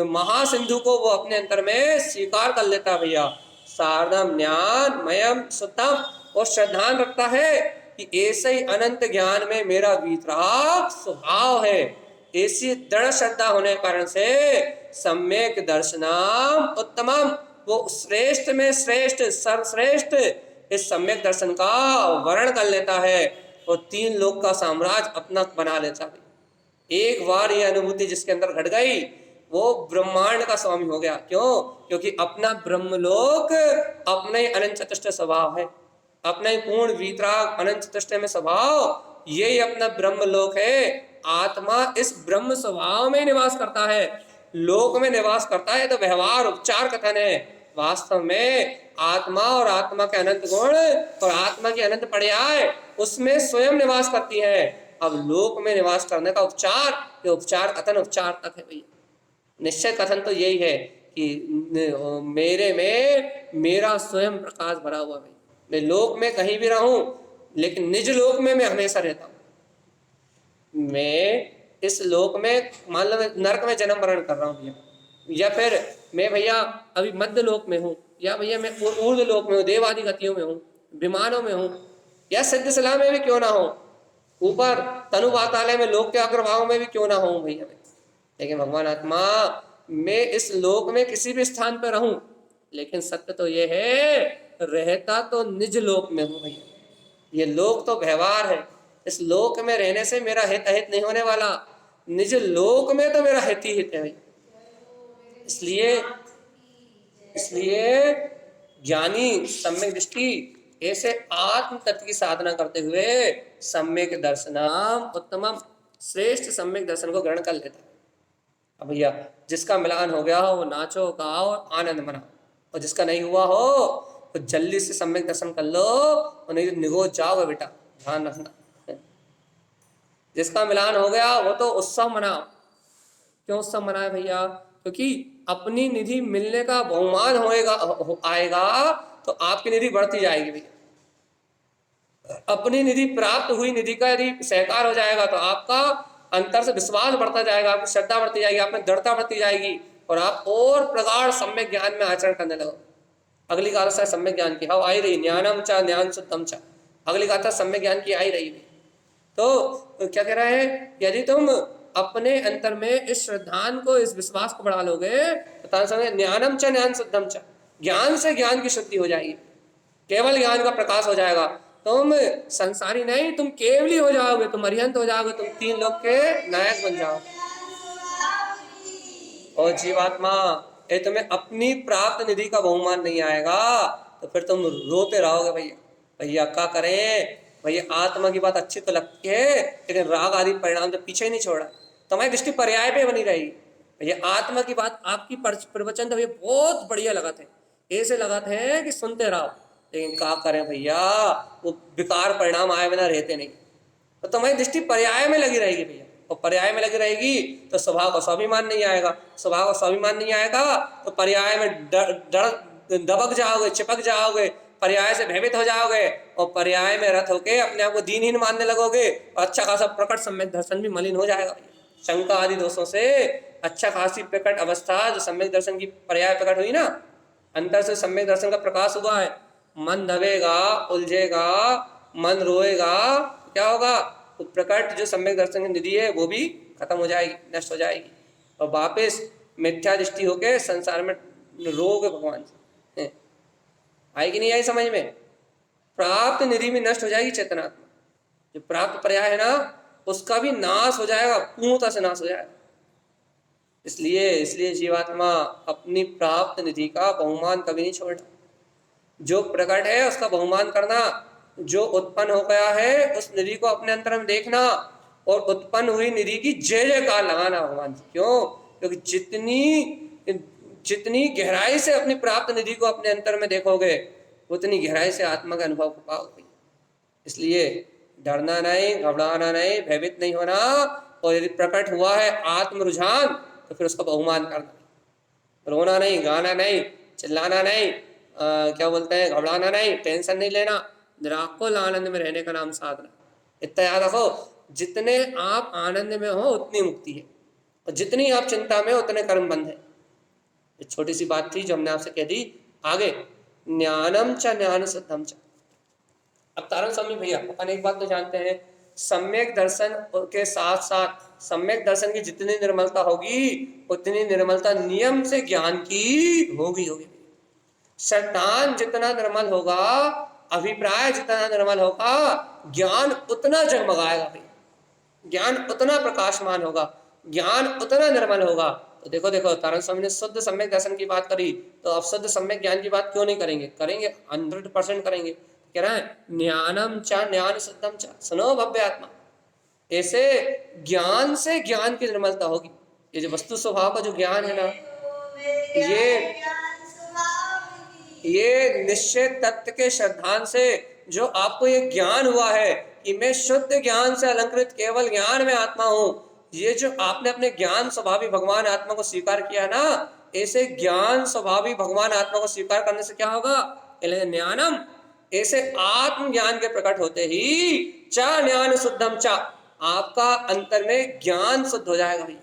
महासिंधु को वो अपने अंतर में स्वीकार कर लेता है भैया। सारदम ज्ञान मयम सुतम, और श्रद्धान रखता है कि ऐसे ही अनंत ज्ञान में मेरा वीतराग स्वभाव है। ऐसी दृढ़ श्रद्धा होने के कारण से सम्यक दर्शनम उत्तमम, वो श्रेष्ठ में श्रेष्ठ, सर्वश्रेष्ठ इस सम्यक दर्शन का वर्ण कर लेता है और 3 लोक का साम्राज्य अपना बना लेता है। एक बार ये अनुभूति जिसके अंदर घट गई वो ब्रह्मांड का स्वामी हो गया। क्यों? क्योंकि अपना ब्रह्मलोक अपना ही अनंत चतुष्ट स्वभाव है, अपना ही पूर्ण वीतराग अनंत चतुष्ट में स्वभाव, यही अपना ब्रह्मलोक है। आत्मा इस ब्रह्म स्वभाव में निवास करता है, लोक में निवास करता है तो व्यवहार उपचार कथन है। वास्तव में आत्मा और आत्मा के अनंत गुण और आत्मा की अनंत पर्याय उसमें स्वयं निवास करती है। अब लोक में निवास करने का उपचार, ये उपचार कथन उपचार तक है भैया। निश्चय कथन तो यही है कि मेरे में मेरा स्वयं प्रकाश भरा हुआ है। मैं लोक में कहीं भी रहूं, लेकिन निज लोक में मैं हमेशा रहता हूं। मैं इस लोक में मान लो नरक में जन्म मरण कर रहा हूं भैया, या फिर मैं भैया अभी मध्य लोक में हूँ, या भैया मैं ऊर्ध्व लोक में हूँ, देव आदि गतियों में हूँ, विमानों में हूँ, या सिद्ध सलाह में भी क्यों ना हो, ऊपर तनु वातालय में लोक के अग्रभाव में भी क्यों ना हो भैया मैं, लेकिन भगवान आत्मा मैं इस लोक में किसी भी स्थान पर रहूं, लेकिन सत्य तो ये है रहता तो निज लोक में हूं भैया। ये लोक तो व्यवहार है, इस लोक में रहने से मेरा हित अहित नहीं होने वाला, निज लोक में तो मेरा हित ही हित है भैया। इसलिए ज्ञानी सम्यक दृष्टि ऐसे आत्म तत्व की साधना करते हुए सम्यक दर्शनम उत्तमम, श्रेष्ठ सम्यक दर्शन को ग्रहण कर लेता है। अब भैया जिसका मिलान हो गया हो वो नाचो गाओ आनंद मनाओ, और जिसका नहीं हुआ हो तो जल्दी से सम्यक दर्शन कर लो, और नहीं तो निगो जाओ बेटा, ध्यान रखना। जिसका मिलान हो गया वो तो उत्सव मनाओ। क्यों उत्सव मनाए भैया? क्योंकि अपनी निधि मिलने का बहुमान आएगा तो आपकी निधि बढ़ती जाएगी भैया। अपनी निधि प्राप्त हुई निधि का यदि सहकार हो जाएगा तो आपका अंतर से विश्वास बढ़ता जाएगा, आपकी श्रद्धा बढ़ती जाएगी, आप में दृढ़ता बढ़ती जाएगी, और आप और प्रगाढ़ सम्यक ज्ञान में आचरण करने लगो। अगली गाथा है सम्यक ज्ञान की, आई रही ज्ञानम च ज्ञान शुद्धम च, अगली गाथा सम्यक ज्ञान की आई रही। तो क्या कह रहा है, यदि तुम अपने अंतर में इस श्रद्धान को, इस विश्वास को बढ़ा लोगे तो ज्ञानम च ज्ञान शुद्धम च, ज्ञान से ज्ञान की शुद्धि हो जाएगी, केवल ज्ञान का प्रकाश हो जाएगा। तुम संसारी नहीं, तुम केवली हो जाओगे, तुम अरिहंत हो जाओगे, तुम 3 लोक के नायक बन जाओगे। और जीवात्मा ये तुम्हें अपनी प्राप्त निधि का बहुमान नहीं आएगा तो फिर तुम रोते रहोगे भैया। भैया क्या करें भैया, आत्मा की बात अच्छी तो लगती है लेकिन राग आदि परिणाम जब पीछे ही नहीं छोड़ा, तुम्हारी दृष्टि पर्याय पे बनी रहेगी भैया। आत्मा की बात, आपकी प्रवचन तो भैया बहुत बढ़िया लगा थे, ऐसे लगा थे कि सुनते रहो, लेकिन क्या करें भैया वो विकार परिणाम आए बिना रहते नहीं। तो तुम्हारी दृष्टि पर्याय में लगी रहेगी भैया, और पर्याय में लगी रहेगी तो स्वभाव का स्वाभिमान नहीं आएगा, स्वभाव का स्वाभिमान नहीं आएगा तो पर्याय में दबक जाओगे, चिपक जाओगे, पर्याय से भयभीत हो जाओगे, और पर्याय में रत होके अपने आप को दीनहीन मानने लगोगे, और अच्छा खासा प्रकट सम्यक दर्शन भी मलिन हो जाएगा। शंका आदि दोषों से अच्छा खासी प्रकट अवस्था जो सम्यक दर्शन की पर्याय प्रकट हुई ना, अंतर से सम्यक दर्शन का प्रकाश हुआ है, मन दबेगा, उलझेगा, मन रोएगा, क्या होगा, तो प्रकट जो सम्यक दर्शन की निधि है वो भी खत्म हो जाएगी, नष्ट हो जाएगी, और वापस मिथ्या दृष्टि होके संसार में रोगे भगवान से। आई कि नहीं आई समझ में? प्राप्त निधि में नष्ट हो जाएगी चेतनात्मा, जो प्राप्त पर्याय है ना उसका भी नाश हो जाएगा, पूर्णता से नाश हो जाएगा। इसलिए इसलिए जीवात्मा अपनी प्राप्त निधि का बहुमान कभी नहीं छोड़ना। जो प्रकट है उसका बहुमान करना, जो उत्पन्न हो गया है उस निधि को अपने अंतर में देखना और उत्पन्न हुई निधि की जय जयकार लगाना भगवान जी। क्यों? क्योंकि जितनी गहराई से अपनी प्राप्त निधि को अपने अंतर में देखोगे उतनी गहराई से आत्मा के अनुभव को पाओगे। इसलिए डरना नहीं, घबराना नहीं, भयभीत नहीं होना, और यदि प्रकट हुआ है आत्म रुझान तो फिर उसका बहुमान करना, रोना नहीं, गाना नहीं, चिल्लाना नहीं, क्या बोलते हैं, घबराना नहीं, टेंशन नहीं लेना, निराकुल आनंद में रहने का नाम साधना। इतना याद रखो, जितने आप आनंद में हो उतनी मुक्ति है, और जितनी आप चिंता में हो उतने कर्म बंध है। एक छोटी सी बात थी जो हमने आपसे कह दी। आगे ज्ञानम च ज्ञान सिद्धम च। अब तारण स्वामी भैया अपन एक बात तो जानते हैं, सम्यक दर्शन के साथ साथ सम्यक दर्शन की जितनी निर्मलता होगी उतनी निर्मलता नियम से ज्ञान की होगी। संतान जितना निर्मल होगा, अभिप्राय जितना निर्मल होगा, ज्ञान उतना जगमगाएगा भाई, ज्ञान उतना प्रकाशमान होगा, ज्ञान उतना निर्मल होगा। तो देखो देखो तारण स्वामी ने शुद्ध सम्यक दर्शन की बात करी, तो अब शुद्ध सम्यक ज्ञान की बात क्यों नहीं करेंगे? करेंगे, 100% करेंगे। कह रहा है ज्ञानम च ज्ञान सिद्धम च, सुनो भव्य आत्मा, ऐसे ज्ञान से ज्ञान की निर्मलता होगी। ये जो वस्तु स्वभाव का जो ज्ञान है ना, ये निश्चित तत्व के श्रद्धान से जो आपको ये ज्ञान हुआ है कि मैं शुद्ध ज्ञान से अलंकृत केवल ज्ञान में आत्मा हूं, ये जो आपने अपने ज्ञान स्वभावी भगवान आत्मा को स्वीकार किया ना, ऐसे ज्ञान स्वभावी भगवान आत्मा को स्वीकार करने से क्या होगा? ज्ञानम, ऐसे आत्म ज्ञान के प्रकट होते ही च ज्ञान शुद्धम च, आपका अंतर में ज्ञान शुद्ध हो जाएगा भाई।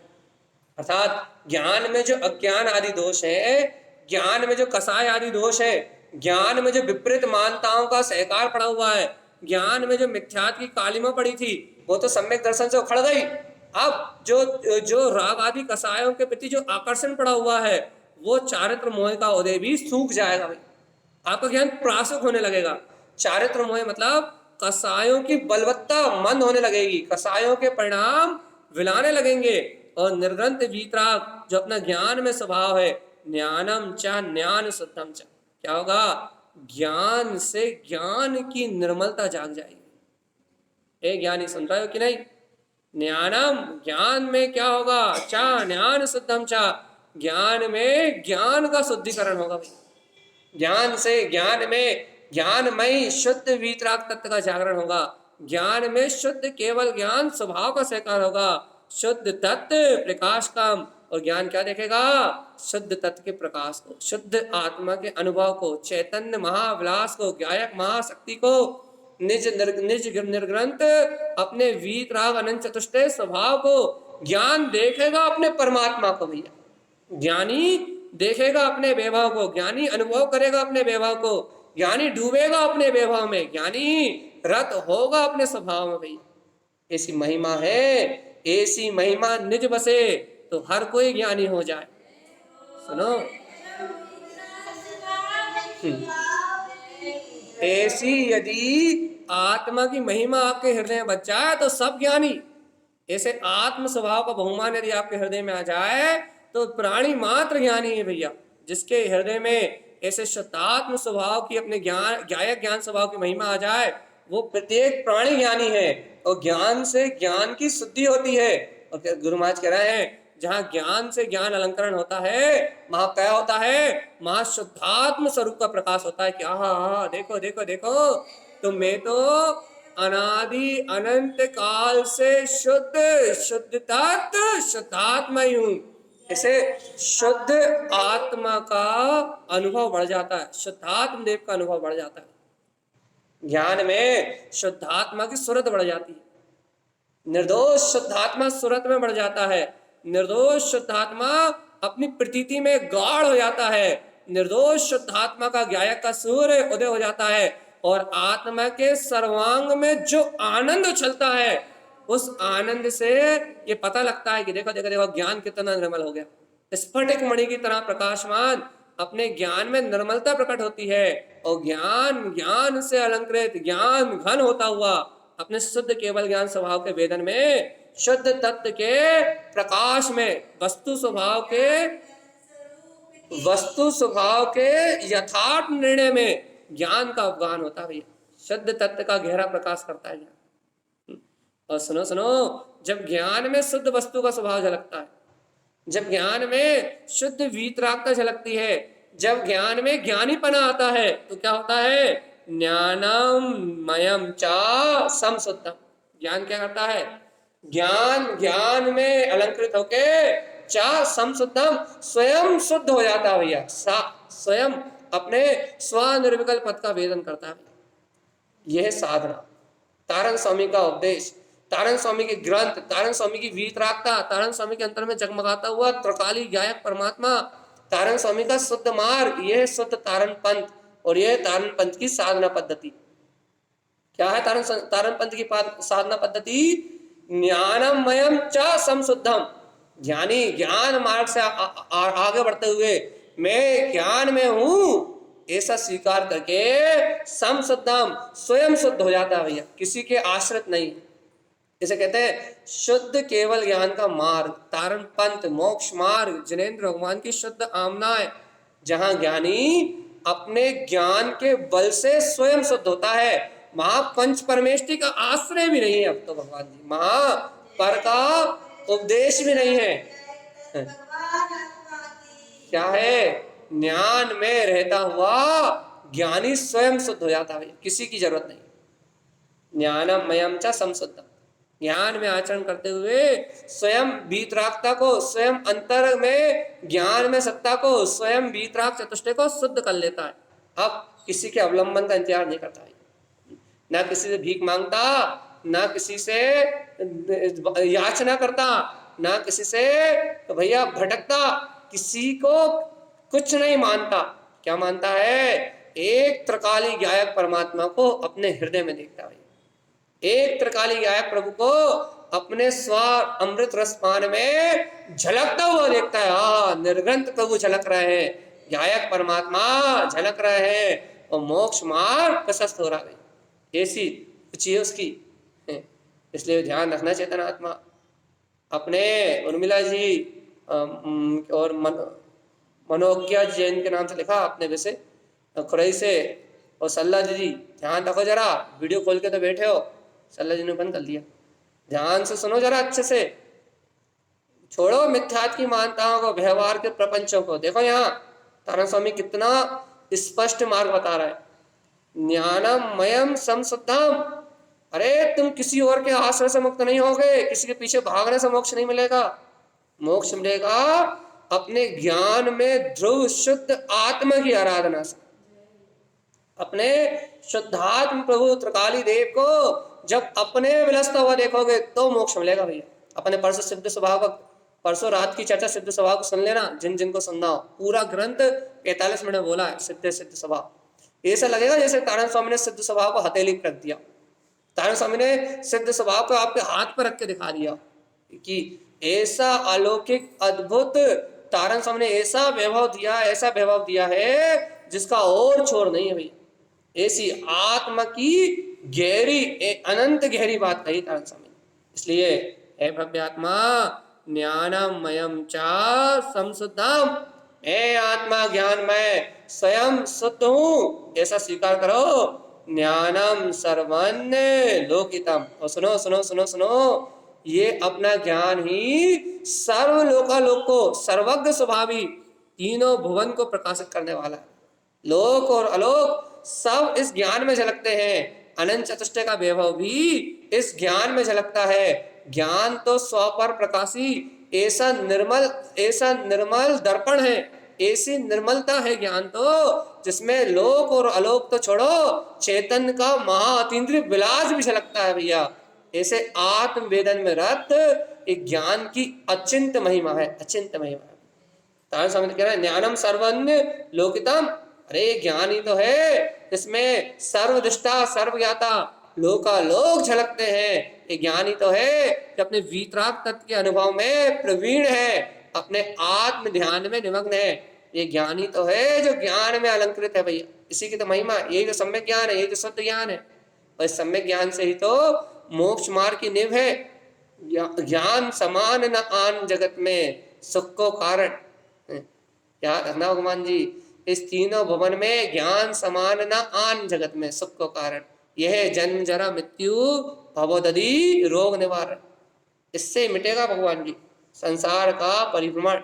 अर्थात ज्ञान में जो अज्ञान आदि दोष है, ज्ञान में जो कसाय आदि दोष है, ज्ञान में जो विपरीत मानताओं का सहकार पड़ा हुआ है, ज्ञान में जो मिथ्यात्व की कालिमा पड़ी थी वो तो सम्यक दर्शन से उखड़ गई। अब जो राग आदि कसायों के प्रति जो आकर्षण पड़ा हुआ है वो चारित्र मोह का उदय भी सूख जाएगा भाई, आपका ज्ञान प्रासुक होने लगेगा। चारित्र मोह मतलब कसायों की बलवत्ता मंद होने लगेगी, कसायों के परिणाम विलाने लगेंगे, और निर्ग्रंथ वीतराग जो अपना ज्ञान में स्वभाव है, ज्ञानम च ज्ञान शुद्धम च, क्या होगा? ज्ञान से ज्ञान की निर्मलता जाग जाएगी। ए ज्ञानी सुन रहे हो कि नहीं? ज्ञानम, ज्ञान में क्या होगा? चा ज्ञान शुद्धम चा, ज्ञान में ज्ञान का शुद्धिकरण होगा भाई। ज्ञान से ज्ञान में ज्ञानमय शुद्ध वीतराग तत्व का जागरण होगा, ज्ञान में शुद्ध केवल ज्ञान स्वभाव का सहकार होगा, शुद्ध तत्व प्रकाश काम, और ज्ञान क्या देखेगा? शुद्ध तत्व के प्रकाश को, शुद्ध आत्मा के अनुभव को, चैतन्य महाविलास को, गायक महाशक्ति को, निज निर्ग्रंथ अपने वीतराग अनंत चतुष्टय स्वभाव को। ज्ञान देखेगा अपने परमात्मा को भैया, ज्ञानी देखेगा अपने वैभव को, ज्ञानी अनुभव करेगा अपने वैभव को, ज्ञानी डूबेगा अपने वैभव में, ज्ञानी रत होगा अपने स्वभाव में भाई। ऐसी महिमा है, ऐसी महिमा निज बसे तो हर कोई ज्ञानी हो जाए। सुनो, ऐसी यदि आत्मा की महिमा आपके हृदय में बच जाए तो सब ज्ञानी। ऐसे आत्म स्वभाव का बहुमान यदि आपके हृदय में आ जाए तो प्राणी मात्र ज्ञानी है भैया। जिसके हृदय में ऐसे शुद्धात्म स्वभाव की, अपने ज्ञान गायक ज्ञान स्वभाव की महिमा आ जाए, वो प्रत्येक प्राणी ज्ञानी है, और ज्ञान से ज्ञान की शुद्धि होती है। और गुरु महाराज कह रहे हैं जहाँ ज्ञान से ज्ञान अलंकरण होता है वहां क्या होता है? वहां शुद्धात्म स्वरूप का प्रकाश होता है। क्या हाँ, देखो देखो देखो, तो मैं तो अनादि अनंत काल से शुद्ध तत्व शुद्धात्मा ही हूं। इसे शुद्ध आत्मा का अनुभव बढ़ जाता है, शुद्धात्म देव का अनुभव बढ़ जाता है। ज्ञान में शुद्धात्मा की सूरत बढ़ जाती है, निर्दोष शुद्धात्मा सूरत में बढ़ जाता है, निर्दोष शुद्धात्मा अपनी प्रतीति में गाढ़ हो जाता है, निर्दोष शुद्धात्मा का गायक का सूर्य उदय हो जाता है, और आत्मा के सर्वांग में जो आनंद उछलता है उस आनंद से ये पता लगता है कि देखो देखो देखो ज्ञान कितना निर्मल हो गया, स्फटिक मणि की तरह प्रकाशमान, अपने ज्ञान में निर्मलता प्रकट होती है और ज्ञान ज्ञान से अलंकृत ज्ञान घन होता हुआ अपने शुद्ध केवल ज्ञान स्वभाव के वेदन में शुद्ध तत्व के प्रकाश में वस्तु स्वभाव के यथार्थ निर्णय में ज्ञान का अवगाहन होता है भैया। शुद्ध तत्व का गहरा प्रकाश करता है ज्ञान। और सुनो सुनो, जब ज्ञान में शुद्ध वस्तु का स्वभाव झलकता है, जब ज्ञान में शुद्ध वीतरागता झलकती है, जब ज्ञान में ज्ञानीपना आता है तो क्या होता है? ज्ञानम मयम चा समसुद्धम। ज्ञान क्या करता है? ज्ञान में अलंकृत होके चा समसुद्धम, स्वयं शुद्ध हो जाता है भैया। स्वयं अपने स्वनिर्विकल्प पद का वेदन करता है। यह साधना, तारण स्वामी का उपदेश, तारण स्वामी के ग्रंथ, तारण स्वामी की वीतरागता, तारण स्वामी के अंतर में जगमगाता हुआ त्रिकाली गायक परमात्मा, तारण स्वामी का शुद्ध मार्ग, यह शुद्ध तारण पंथ और यह तारण पंथ की साधना पद्धति। क्या है तारण पंथ की साधना पद्धति? ज्ञानमयम च समशुद्धम। ज्ञानी ज्ञान मार्ग से आगे बढ़ते हुए मैं ज्ञान में हूं ऐसा स्वीकार करके समशुद्धम, स्वयं शुद्ध हो जाता है भैया, किसी के आश्रित नहीं। इसे कहते हैं शुद्ध केवल ज्ञान का मार्ग, तारण पंथ, मोक्ष मार्ग, जिनेंद्र भगवान की शुद्ध आमना है, जहां ज्ञानी अपने ज्ञान के बल से स्वयं शुद्ध होता है। महापंच परमेष्टि का आश्रय भी नहीं है अब तो भगवान जी, महापर का उपदेश भी नहीं है। क्या है? ज्ञान में रहता हुआ ज्ञानी स्वयं शुद्ध हो जाता है, किसी की जरूरत नहीं। ज्ञानम मयम च समशुद्धम, ज्ञान में आचरण करते हुए स्वयं वीतरागता को, स्वयं अंतर में ज्ञान में सत्ता को, स्वयं वीतराग चतुष्टय को शुद्ध कर लेता है। अब किसी के अवलंबन का इंतजार नहीं करता है, ना किसी से भीख मांगता, ना किसी से याचना करता, ना किसी से भैया भटकता, किसी को कुछ नहीं मानता। क्या मानता है? एक त्रिकाली गायक परमात्मा को अपने हृदय में देखता है, एक त्रिकाली गायक प्रभु को अपने स्व अमृत रसपान में झलकता हुआ देखता है। हाँ, निर्ग्रंथ प्रभु झलक रहे हैं, गायक परमात्मा झलक रहे हैं और मोक्ष मार्ग प्रशस्त हो रहा है। ऐसी रुचि है उसकी, इसलिए ध्यान रखना चेतन आत्मा। अपने उर्मिला जी और मनोज्ञा जैन के नाम से लिखा अपने वैसे खुरई से, और सल्ला जी ध्यान रखो जरा, वीडियो खोल के तो बैठे हो, सल्ला जी ने बंद कर दिया, ध्यान से सुनो जरा अच्छे से, छोड़ो मिथ्यात्व की मान्यताओं को, व्यवहार के प्रपंचों को। देखो यहाँ तारण स्वामी कितना स्पष्ट मार्ग बता रहा है, ज्ञानम मयम समशुद्धम। अरे तुम किसी और के आश्रय से मुक्त नहीं होगे, किसी के पीछे भागने से मोक्ष नहीं मिलेगा। मोक्ष मिलेगा अपने ज्ञान में ध्रुव शुद्ध आत्मा की आराधना से। अपने शुद्धात्म प्रभु त्रिकाली देव को जब अपने विलसता हुआ देखोगे तो मोक्ष मिलेगा भैया। अपने परसों सिद्ध स्वभाव का, परसों रात की चर्चा सिद्ध स्वभाव को सुन लेना, जिन जिनको सुनना हो, पूरा ग्रंथ 45 मिनट बोला है सिद्ध स्वभाव। ऐसा लगेगा जैसे तारण स्वामी ने सिद्ध स्वभाव को हथेली पर रख दिया, तारण स्वामी ने सिद्ध स्वभाव को आपके हाथ पर रख के दिखा दिया कि ऐसा अलौकिक अद्भुत तारण स्वामी ने ऐसा वैभव दिया, ऐसा वैभव दिया है जिसका और छोर नहीं है भैया। ऐसी आत्मा की गहरी, अनंत गहरी बात कही तारण स्वामी ने। इसलिए हे भव्य आत्मा, ज्ञानमयम च समशुद्धम, मैं आत्मा ज्ञानमय स्वयं शुद्ध हूं ऐसा स्वीकार करो। ज्ञानम सर्वन्य लोकितम। और सुनो सुनो सुनो सुनो, ये अपना ज्ञान ही सर्वलोकालोक को, सर्वज्ञ स्वभावी तीनों भुवन को प्रकाशित करने वाला है। लोक और अलोक सब इस ज्ञान में झलकते हैं। अनंत चतुष्टय का वैभव भी इस ज्ञान में झलकता है। ज्ञान तो स्वपर प्रकाशी ऐसा निर्मल दर्पण है, ऐसी निर्मलता है ज्ञान तो, जिसमें लोक और अलोक तो छोड़ो, चेतन का महाअतीन्द्रिय विलास भी झलकता है भैया। ऐसे आत्म वेदन में रत एक ज्ञान की अचिंत महिमा है, अचिंत महिमा है। तारण स्वामी कह रहे हैं ज्ञानम सर्वन्य लोकितम। अरे ज्ञान ही तो है इसमें सर्वदृष्टा सर्वज्ञाता लोकालोक झलकते हैं। ये ज्ञान ही तो है कि अपने वीतराग तत्व के अनुभव में प्रवीण है, अपने आत्म ध्यान में निमग्न है। ये ज्ञान ही तो है जो ज्ञान में अलंकृत है भैया। इसी की तो महिमा, यही तो सम्यक ज्ञान है, यही तो शुद्ध ज्ञान है। और इस सम्यक ज्ञान से ही तो मोक्ष मार्ग की नींव है। ज्ञान समान न आन जगत में सुख को कारण। याद रखना भगवान जी, इस तीनों भवन में ज्ञान समान न आन जगत में सुख को कारण। यह जन्म जरा मृत्यु भवोदधि रोग निवारण। इससे मिटेगा भगवान जी संसार का परिभ्रमण।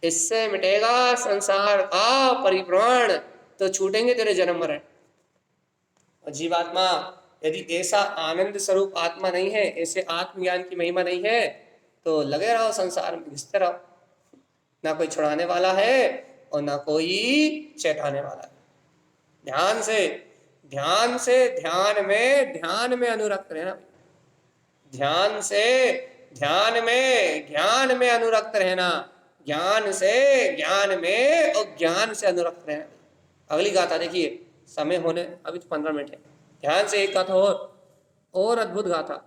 इससे मिटेगा संसार का परिभ्रमण, तो छूटेंगे तेरे जन्म मरण। और जीवात्मा यदि ऐसा आनंद स्वरूप आत्मा नहीं है, ऐसे आत्मज्ञान की महिमा नहीं है, तो लगे रहो संसार में, घिसते रहो। ना कोई छुड़ाने वाला है और ना कोई चेताने वाला है। ध्यान से ध्यान में अनुरक्त रहना। ध्यान से ज्ञान में अनुरक्त रहना। ज्ञान से ज्ञान में और ज्ञान से अनुरक्त रहना। अगली गाथा देखिए, समय होने अभी तो 15 मिनट है। ध्यान से एक गाथा और अद्भुत गाथा,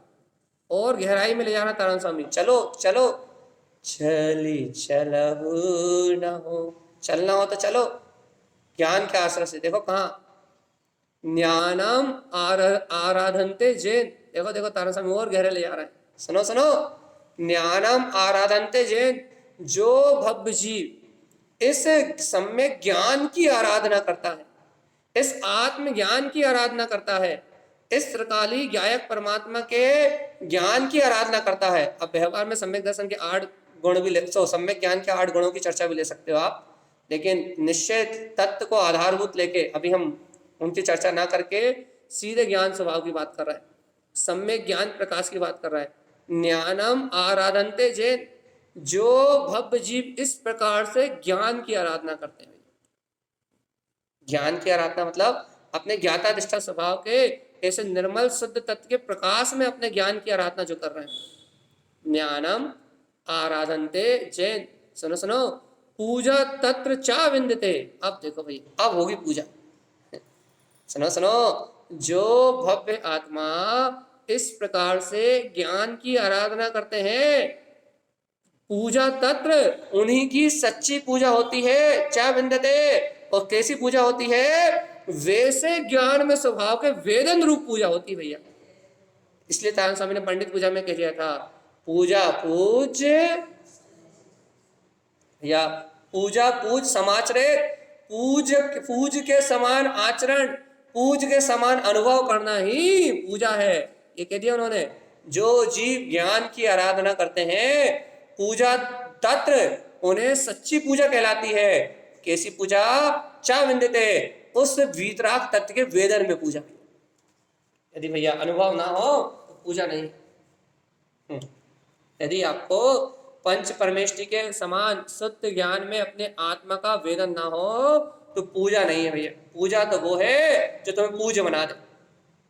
और गहराई में ले जाना तारण स्वामी। चलो चलो चली चलहु न हो, चलना हो तो चलो ज्ञान के आश्रय से। देखो कहाँ ज्ञानम आराधनते जैन। देखो देखो तारण स्वामी और गहरे ले जा रहे हैं। सुनो सुनो, ज्ञानम आराधनते जैन, जो भव्य जीव इस सम्यक ज्ञान की आराधना करता है, इस आत्म ज्ञान की आराधना करता है, इस त्रिकाली गायक परमात्मा के ज्ञान की आराधना करता है। अब व्यवहार में सम्यक दर्शन के 8 गुण भी सम्यक ज्ञान के 8 गुणों की चर्चा भी ले सकते हो आप, लेकिन निश्चित तत्व को आधारभूत लेके अभी हम उनकी चर्चा ना करके सीधे ज्ञान स्वभाव की बात कर रहा है, सम्यक ज्ञान प्रकाश की बात कर रहा है। ज्ञानम आराधनते जैन, जो भव्य जीव इस प्रकार से ज्ञान की आराधना करते हैं। ज्ञान की आराधना मतलब अपने ज्ञाता निष्ठा स्वभाव के ऐसे निर्मल शुद्ध तत्व के प्रकाश में अपने ज्ञान की आराधना जो कर रहे हैं। ज्ञानम आराधनते जैन। सुनो सुनो, पूजा तत्र चा विंदते। अब देखो भाई, अब होगी पूजा। सुनो सुनो, जो भव्य आत्मा इस प्रकार से ज्ञान की आराधना करते हैं, पूजा तत्र उन्हीं की सच्ची पूजा होती है। चा विंदते, और कैसी पूजा होती है? वैसे ज्ञान में स्वभाव के वेदन रूप पूजा होती है भैया। इसलिए तारण स्वामी ने पंडित पूजा में कह दिया था, पूजा पूज या पूजा पूज समाचरित, पूज के समान आचरण, पूज के समान अनुभव करना ही पूजा है। ये कह दिया उन्होंने। जो जीव ज्ञान की आराधना करते हैं, पूजा तत्र उन्हें सच्ची पूजा कहलाती है। कैसी पूजा? चा विंदते, उस वीतराग तत्व के वेदन में पूजा। यदि भैया अनुभव ना हो तो पूजा नहीं। यदि आपको पंच परमेष्टि के समान सत्य ज्ञान में अपने आत्मा का वेदन ना हो तो पूजा नहीं है भैया। पूजा तो वो है जो तुम्हें पूज्य बना दे।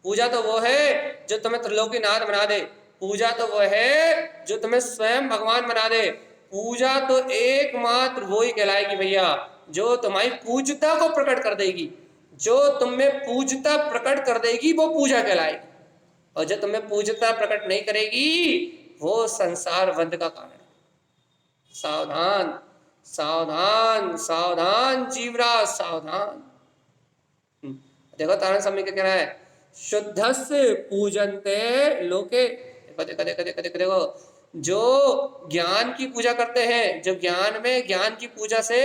पूजा तो वो है जो तुम्हें त्रिलोकीनाथ बना दे। पूजा तो वो है जो तुम्हें स्वयं भगवान बना दे। पूजा तो एकमात्र वो ही कहलाएगी भैया जो तुम्हारी पूज्यता को प्रकट कर देगी। जो तुम्हें पूज्यता प्रकट कर देगी वो पूजा कहलाएगी, और जो तुम्हें पूज्यता प्रकट नहीं करेगी वो संसार बंध का कारण है। सावधान सावधान सावधान जीवराज सावधान। देखो तारण स्वामी क्या कहना है, शुद्धस्य पूजनते लोके। देखो देखो देखो देखो देखो देखो, जो ज्ञान की पूजा करते हैं, जो ज्ञान में ज्ञान की पूजा से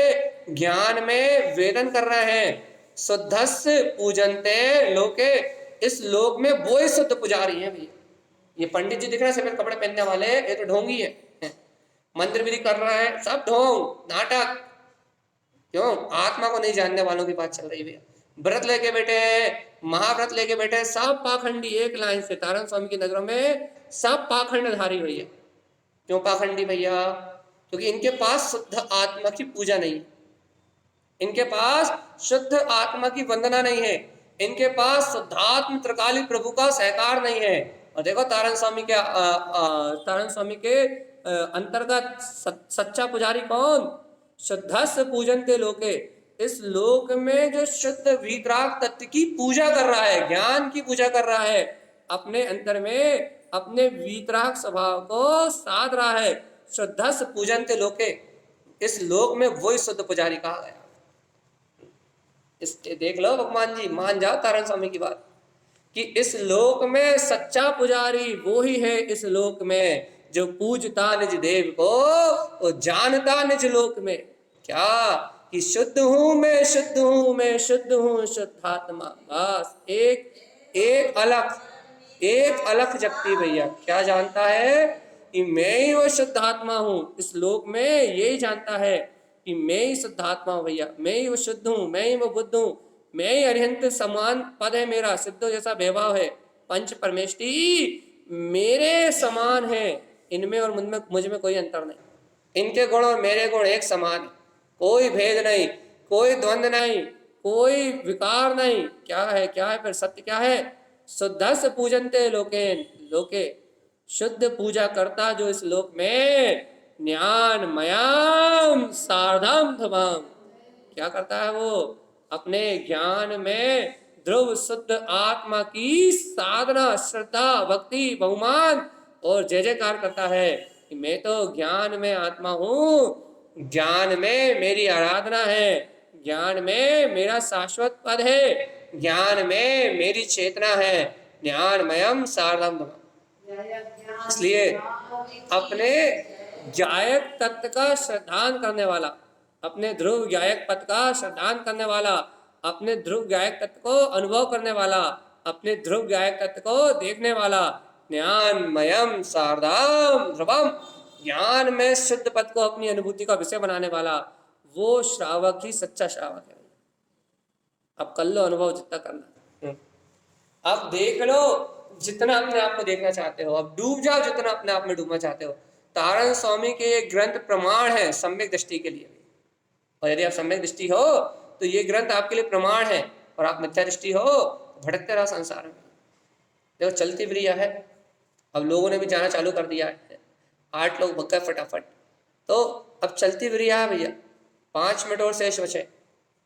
ज्ञान में वेदन कर रहे हैं, शुद्धस्य पूजनते लोके, इस लोक में वो ही शुद्ध पुजारी है भैया। ये पंडित जी दिख रहे हैं सफेद कपड़े पहनने वाले, ये तो ढोंगी है। मंत्र विधि कर रहा है, सब ढोंग नाटक। क्यों? आत्मा को नहीं जानने वालों की बात चल रही भैया। व्रत लेके बैठे हैं, महाव्रत लेके बैठे हैं, सब पाखंडी। एक लाइन से तारण स्वामी की नजरों में सब पाखंडधारी भैया। क्यों पाखंडी भैया? क्योंकि इनके पास शुद्ध आत्मा की पूजा नहीं, इनके पास शुद्ध आत्मा की वंदना नहीं है, इनके पास शुद्धात्म त्रिकाली प्रभु का सहकार नहीं है। और देखो तारण स्वामी के अंतर्गत सच्चा पुजारी कौन? शुद्धस्य पूजनते लोके। इस लोक में जो शुद्ध वीतराग तत्व की पूजा कर रहा है, ज्ञान की पूजा कर रहा है, अपने अंतर में अपने वीतराग स्वभाव को साध रहा है, शुद्धस्य पूजनते लोके। इस लोक में वही शुद्ध पुजारी कहा गया। इस देख लो भगवान जी, मान जाओ तारण स्वामी की बात कि इस लोक में सच्चा पुजारी वो ही है इस लोक में जो पूजता निज देव को और जानता निज लोक में। क्या कि शुद्ध हूं मैं, शुद्ध हूं मैं, शुद्ध हूं शुद्धात्मा। बस एक अलख जगती भैया क्या जानता है कि मैं ही वो शुद्धात्मा हूं। इस लोक में यही जानता है कि मैं ही शुद्धात्मा हूं भैया, मैं ही वो शुद्ध हूं, मैं ही वो बुद्ध हूं, मैं ही अरिहंत समान पद है मेरा, सिद्धो जैसा वैभव है, पंच परमेष्टि मेरे समान है, इनमें और मुझ में कोई अंतर नहीं। इनके गुण और मेरे गुण एक समान है, कोई भेद नहीं, कोई द्वंद्व नहीं, कोई विकार नहीं। क्या है फिर सत्य क्या है? शुद्धस्य पूजन्ते लोकेन, लोके शुद्ध पूजा करता जो इस लोक में ज्ञान मयाम सार्धम धमाम। क्या करता है वो? अपने ज्ञान में ध्रुव शुद्ध आत्मा की साधना, श्रद्धा, भक्ति, बहुमान और जय जयकार करता है कि मैं तो ज्ञान में आत्मा हूं, ज्ञान में मेरी आराधना है, ज्ञान में मेरा शाश्वत पद है, ज्ञान में मेरी चेतना है, ज्ञानमयम सार्धम धमाम। इसलिए अपने ज्ञायक तत्व का श्रद्धान करने वाला, अपने ध्रुव ज्ञायक पद का श्रद्धान करने वाला, अपने ध्रुव ज्ञायक तत्व को अनुभव करने वाला, अपने ध्रुव ज्ञायक तत्व को देखने वाला, ज्ञानमयम शारदाम ध्रुवम, ज्ञान में शुद्ध पद को अपनी अनुभूति का विषय बनाने वाला, वो श्रावक ही सच्चा श्रावक है। अब कर लो अनुभव जितना करना, अब देख लो जितना अपने आप को देखना चाहते हो, अब डूब जाओ जितना अपने आप में डूबना चाहते हो। तारण स्वामी के ये ग्रंथ प्रमाण है सम्यक दृष्टि के लिए, और यदि आप सम्यक दृष्टि हो तो ये ग्रंथ आपके लिए प्रमाण है, और आप मिथ्या दृष्टि हो तो भटकते रहो संसार में। देखो चलती ब्रिया है, अब लोगों ने भी जाना चालू कर दिया है, 8 लोग भग गए फटाफट, तो अब चलती ब्रिया है भैया, 5 मिनट और शेष बचे,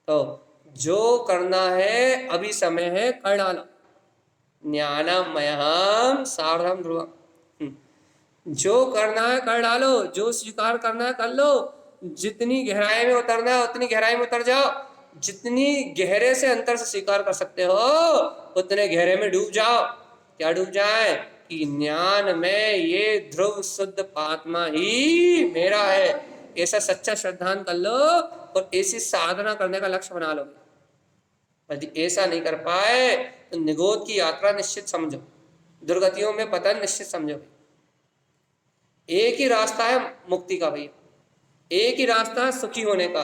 तो जो करना है अभी समय है, कर डालो। ज्ञानमयम सार्धम ध्रुवम, जो करना है कर डालो, जो स्वीकार करना है कर लो, जितनी गहराई में उतरना है उतनी गहराई में उतर जाओ, जितनी गहरे से अंतर से स्वीकार कर सकते हो उतने गहरे में डूब जाओ। क्या डूब जाए? कि ज्ञान में ये ध्रुव शुद्ध आत्मा ही मेरा है, ऐसा सच्चा श्रद्धान कर लो और ऐसी साधना करने का लक्ष्य बना लो। यदि ऐसा नहीं कर पाए तो निगोद की यात्रा निश्चित समझो, दुर्गतियों में पतन निश्चित समझो। एक ही रास्ता है मुक्ति का भैया, एक ही रास्ता है सुखी होने का,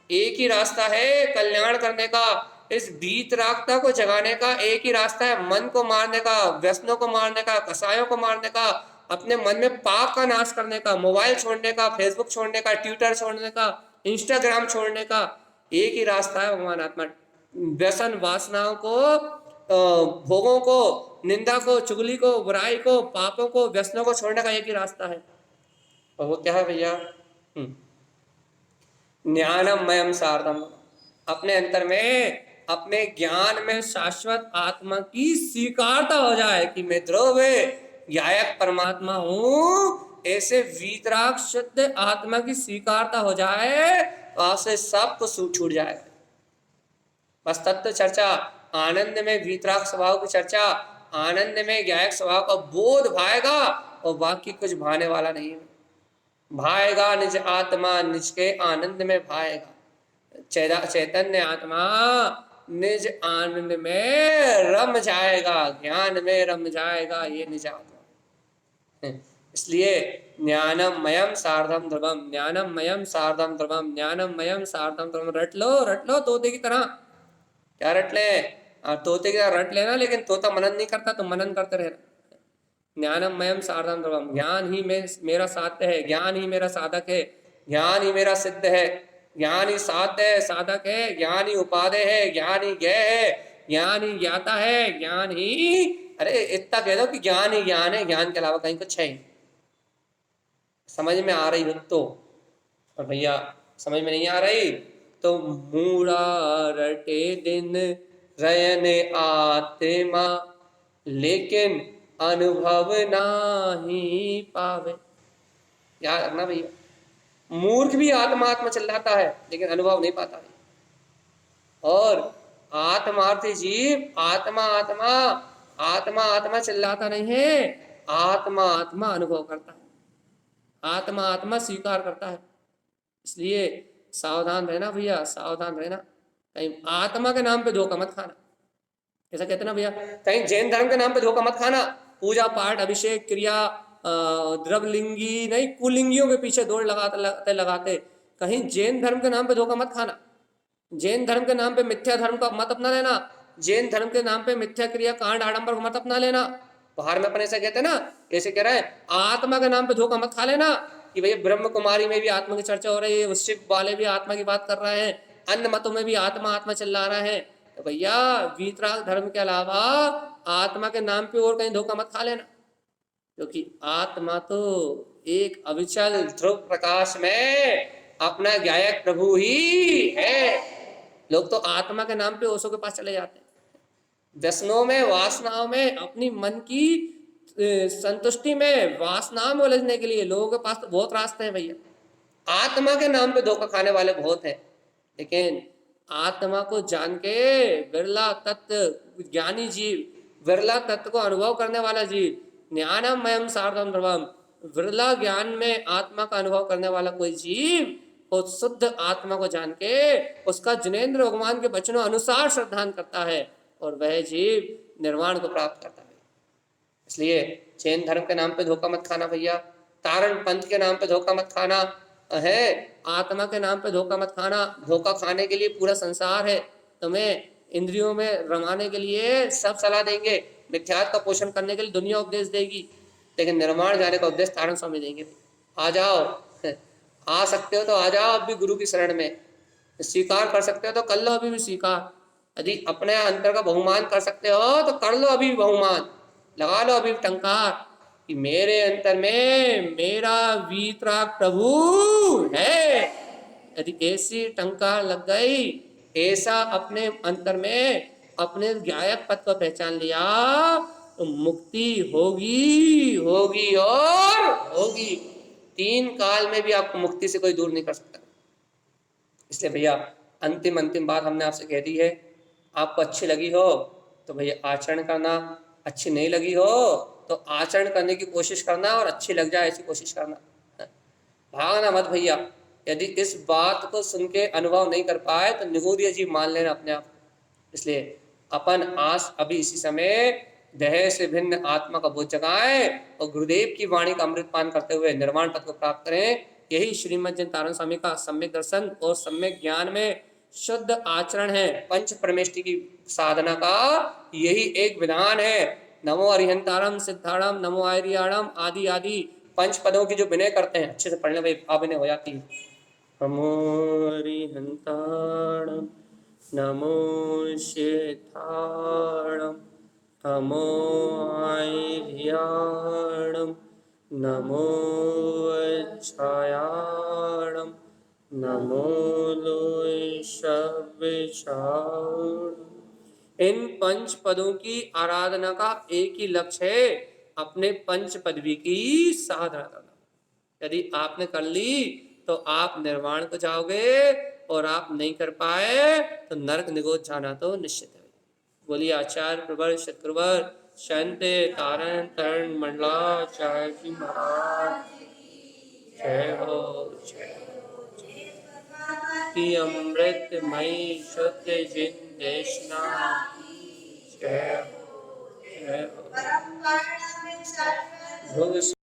एक ही रास्ता है कल्याण करने का, इस वीतरागता को जगाने का एक ही रास्ता है, मन को मारने का, व्यसनों को मारने का, कसायों को मारने का, अपने मन में पाप का नाश करने का, मोबाइल छोड़ने का, फेसबुक छोड़ने का, ट्विटर छोड़ने का, इंस्टाग्राम छोड़ने का। एक ही रास्ता है भगवान आत्मा, व्यसन वासनाओं को, भोगों को, निंदा को, चुगली को, बुराई को, पापों को, व्यसनों को छोड़ने का एक ही रास्ता है, और वो क्या है भैया? ज्ञानमयम सार्धम, अपने अंतर में, अपने ज्ञान में शाश्वत आत्मा की स्वीकारता हो जाए कि मैं ध्रुव ज्ञायक परमात्मा हूं, ऐसे वीतराग शुद्ध आत्मा की स्वीकारता हो जाए तो आपसे सब कुछ छूट जाएगा। बस तत्व चर्चा, आनंद में वीतराग स्वभाव की चर्चा, आनंद में ज्ञायक स्वभाव का बोध भाएगा और बाकी कुछ भाने वाला नहीं है। भाएगा निज आत्मा निज के आनंद में भाएगा, चैतन्य आत्मा निज आनंद में रम जाएगा, ज्ञान में रम जाएगा, ये निज आत्मा। इसलिए ज्ञानमयम सार्धम ध्रुवम, ज्ञानमयम सार्धम ध्रुवम, ज्ञानमयम सार्धम ध्रुवम। रट लो तोते की तरह। क्या रट ले? तोते की तरह रट लेना, लेकिन तोता मनन नहीं करता तो मनन करते रहना। ज्ञानमयम सार्धम ध्रुवम, ज्ञान ही मेरा साध्य है, ज्ञान ही मेरा साधक है, ज्ञान ही मेरा सिद्ध है, ज्ञान ही साध्य है, साधक है, ज्ञान ही उपादेय है, ज्ञान ही ज्ञेय है, ज्ञान ही ज्ञाता है, ज्ञान ही, अरे इतना कह दो कि ज्ञान ही ज्ञान है, ज्ञान के अलावा कहीं कुछ है ही। समझ में आ रही हो तो? और भैया समझ में नहीं आ रही तो मूड़ा रटे दिन रयने आत्मा, लेकिन अनुभव नाही पावे। याद रखना भैया, मूर्ख भी आत्मा आत्मा चिल्लाता है लेकिन अनुभव नहीं पाता है। और आत्मार्थी जीव आत्मा आत्मा आत्मा आत्मा चिल्लाता नहीं है, आत्मा आत्मा अनुभव करता है, आत्मा आत्मा स्वीकार करता है। इसलिए सावधान रहना भैया, सावधान रहना, कहीं आत्मा के नाम पे धोखा मत खाना। ऐसा कहते ना भैया, कहीं जैन धर्म के नाम पे धोखा मत खाना, पूजा पाठ अभिषेक क्रिया द्रवलिंगी नहीं कुलिंगियों के पीछे दौड़ लगाते लगाते कहीं जैन धर्म के नाम पे धोखा मत खाना। जैन धर्म के नाम पे मिथ्या धर्म का मत अपना लेना, जैन धर्म के नाम पे मिथ्या क्रिया कांड आडंबर को मत अपना लेना। बाहर में अपन ऐसा कहते हैं ना, ऐसे कह रहे हैं आत्मा के नाम पे धोखा मत खा लेना कि भैया ब्रह्म कुमारी में भी आत्मा की चर्चा हो रही है, शिव वाले भी आत्मा की बात कर रहे हैं, अन्य मतों में भी आत्मा आत्मा चिल्ला रहे हैं, तो भैया वीतराग धर्म के अलावा आत्मा के नाम पे और कहीं धोखा मत खा लेना, क्योंकि आत्मा तो एक अविचल ध्रुव प्रकाश में अपना गायक प्रभु ही है। लोग तो आत्मा के नाम पे ओशो के पास चले जाते हैं, व्यसनों में वासनाओं में अपनी मन की संतुष्टि में वासनाओं में उलझने के लिए लोगों के पास तो बहुत रास्ते हैं भैया। आत्मा के नाम पे धोखा खाने वाले बहुत हैं, लेकिन आत्मा को जान के बिरला तत्व ज्ञानी जीव, बिरला तत्व को अनुभव करने वाला जीव, ज्ञानम मयम सार्धम ध्रुवम, बिरला ज्ञान में आत्मा का अनुभव करने वाला कोई जीव उस शुद्ध आत्मा को जान के उसका जिनेंद्र भगवान के वचनों अनुसार श्रद्धान करता है और वह जीव निर्वाण को प्राप्त करता है। इसलिए जैन धर्म के नाम पे धोखा मत खाना भैया, तारण पंथ के नाम पे धोखा मत खाना है, आत्मा के नाम पे धोखा मत खाना। धोखा खाने के लिए पूरा संसार है, तुम्हें इंद्रियों में रमाने के लिए सब सलाह देंगे, मिथ्यात्व का पोषण करने के लिए दुनिया उपदेश देगी, लेकिन निर्माण जाने का उपदेश तारण स्वामी देंगे। आ जाओ, आ सकते हो तो आ जाओ अब भी गुरु की शरण में, स्वीकार कर सकते हो तो कर लो अभी भी स्वीकार, यदि अपने अंतर का बहुमान कर सकते हो तो कर लो अभी भी बहुमान, लगा लो अभी टंकार कि मेरे अंतर में मेरा वीतराग प्रभु है। यदि ऐसी टंकार लग गई, ऐसा अपने अंतर में अपने गायक पद को पहचान लिया तो मुक्ति होगी होगी और होगी, 3 काल में भी आपको मुक्ति से कोई दूर नहीं कर सकता। इसलिए भैया अंतिम बात हमने आपसे कह दी है, आपको अच्छी लगी हो तो भैया आचरण करना, अच्छी नहीं लगी हो तो आचरण करने की कोशिश करना और अच्छी लग जाए ऐसी कोशिश करना, भागना मत भैया। यदि इस बात को सुन के अनुभव नहीं कर पाए तो निगूढ़ जीव मान लेना अपने आप। इसलिए अपन आज अभी इसी समय देह से भिन्न आत्मा का बोध जगाएं और गुरुदेव की वाणी का अमृतपान करते हुए निर्वाण पद को प्राप्त करें। यही श्रीमद् जैन तारण स्वामी का सम्यक दर्शन और सम्यक ज्ञान में शुद्ध आचरण है, पंच परमेष्टि की साधना का यही एक विधान है। नमो अरिहंतारम सिद्धारम नमो आर्याणम आदि आदि पंच पदों की जो विनय करते हैं, अच्छे से पढ़ने भाई अभिनय हो जाती है। नमो अरिहंतारम नमो सिद्धारम नमो आर्याणम नमो छायाणम नमो लोयशविषाणम। इन पंच पदों की आराधना का एक ही लक्ष्य है, अपने पंच पदवी की साधना करना। यदि आपने कर ली तो आप निर्वाण को जाओगे और आप नहीं कर पाए तो नरक निगोद जाना तो निश्चित है। बोलिए आचार्य प्रवर सतगुरुवर शांति तारण तरण मंडलाचार्य जी महाराज जय हो जय की अमृतमयी शुद्ध जिन देशना जय हो जय हो।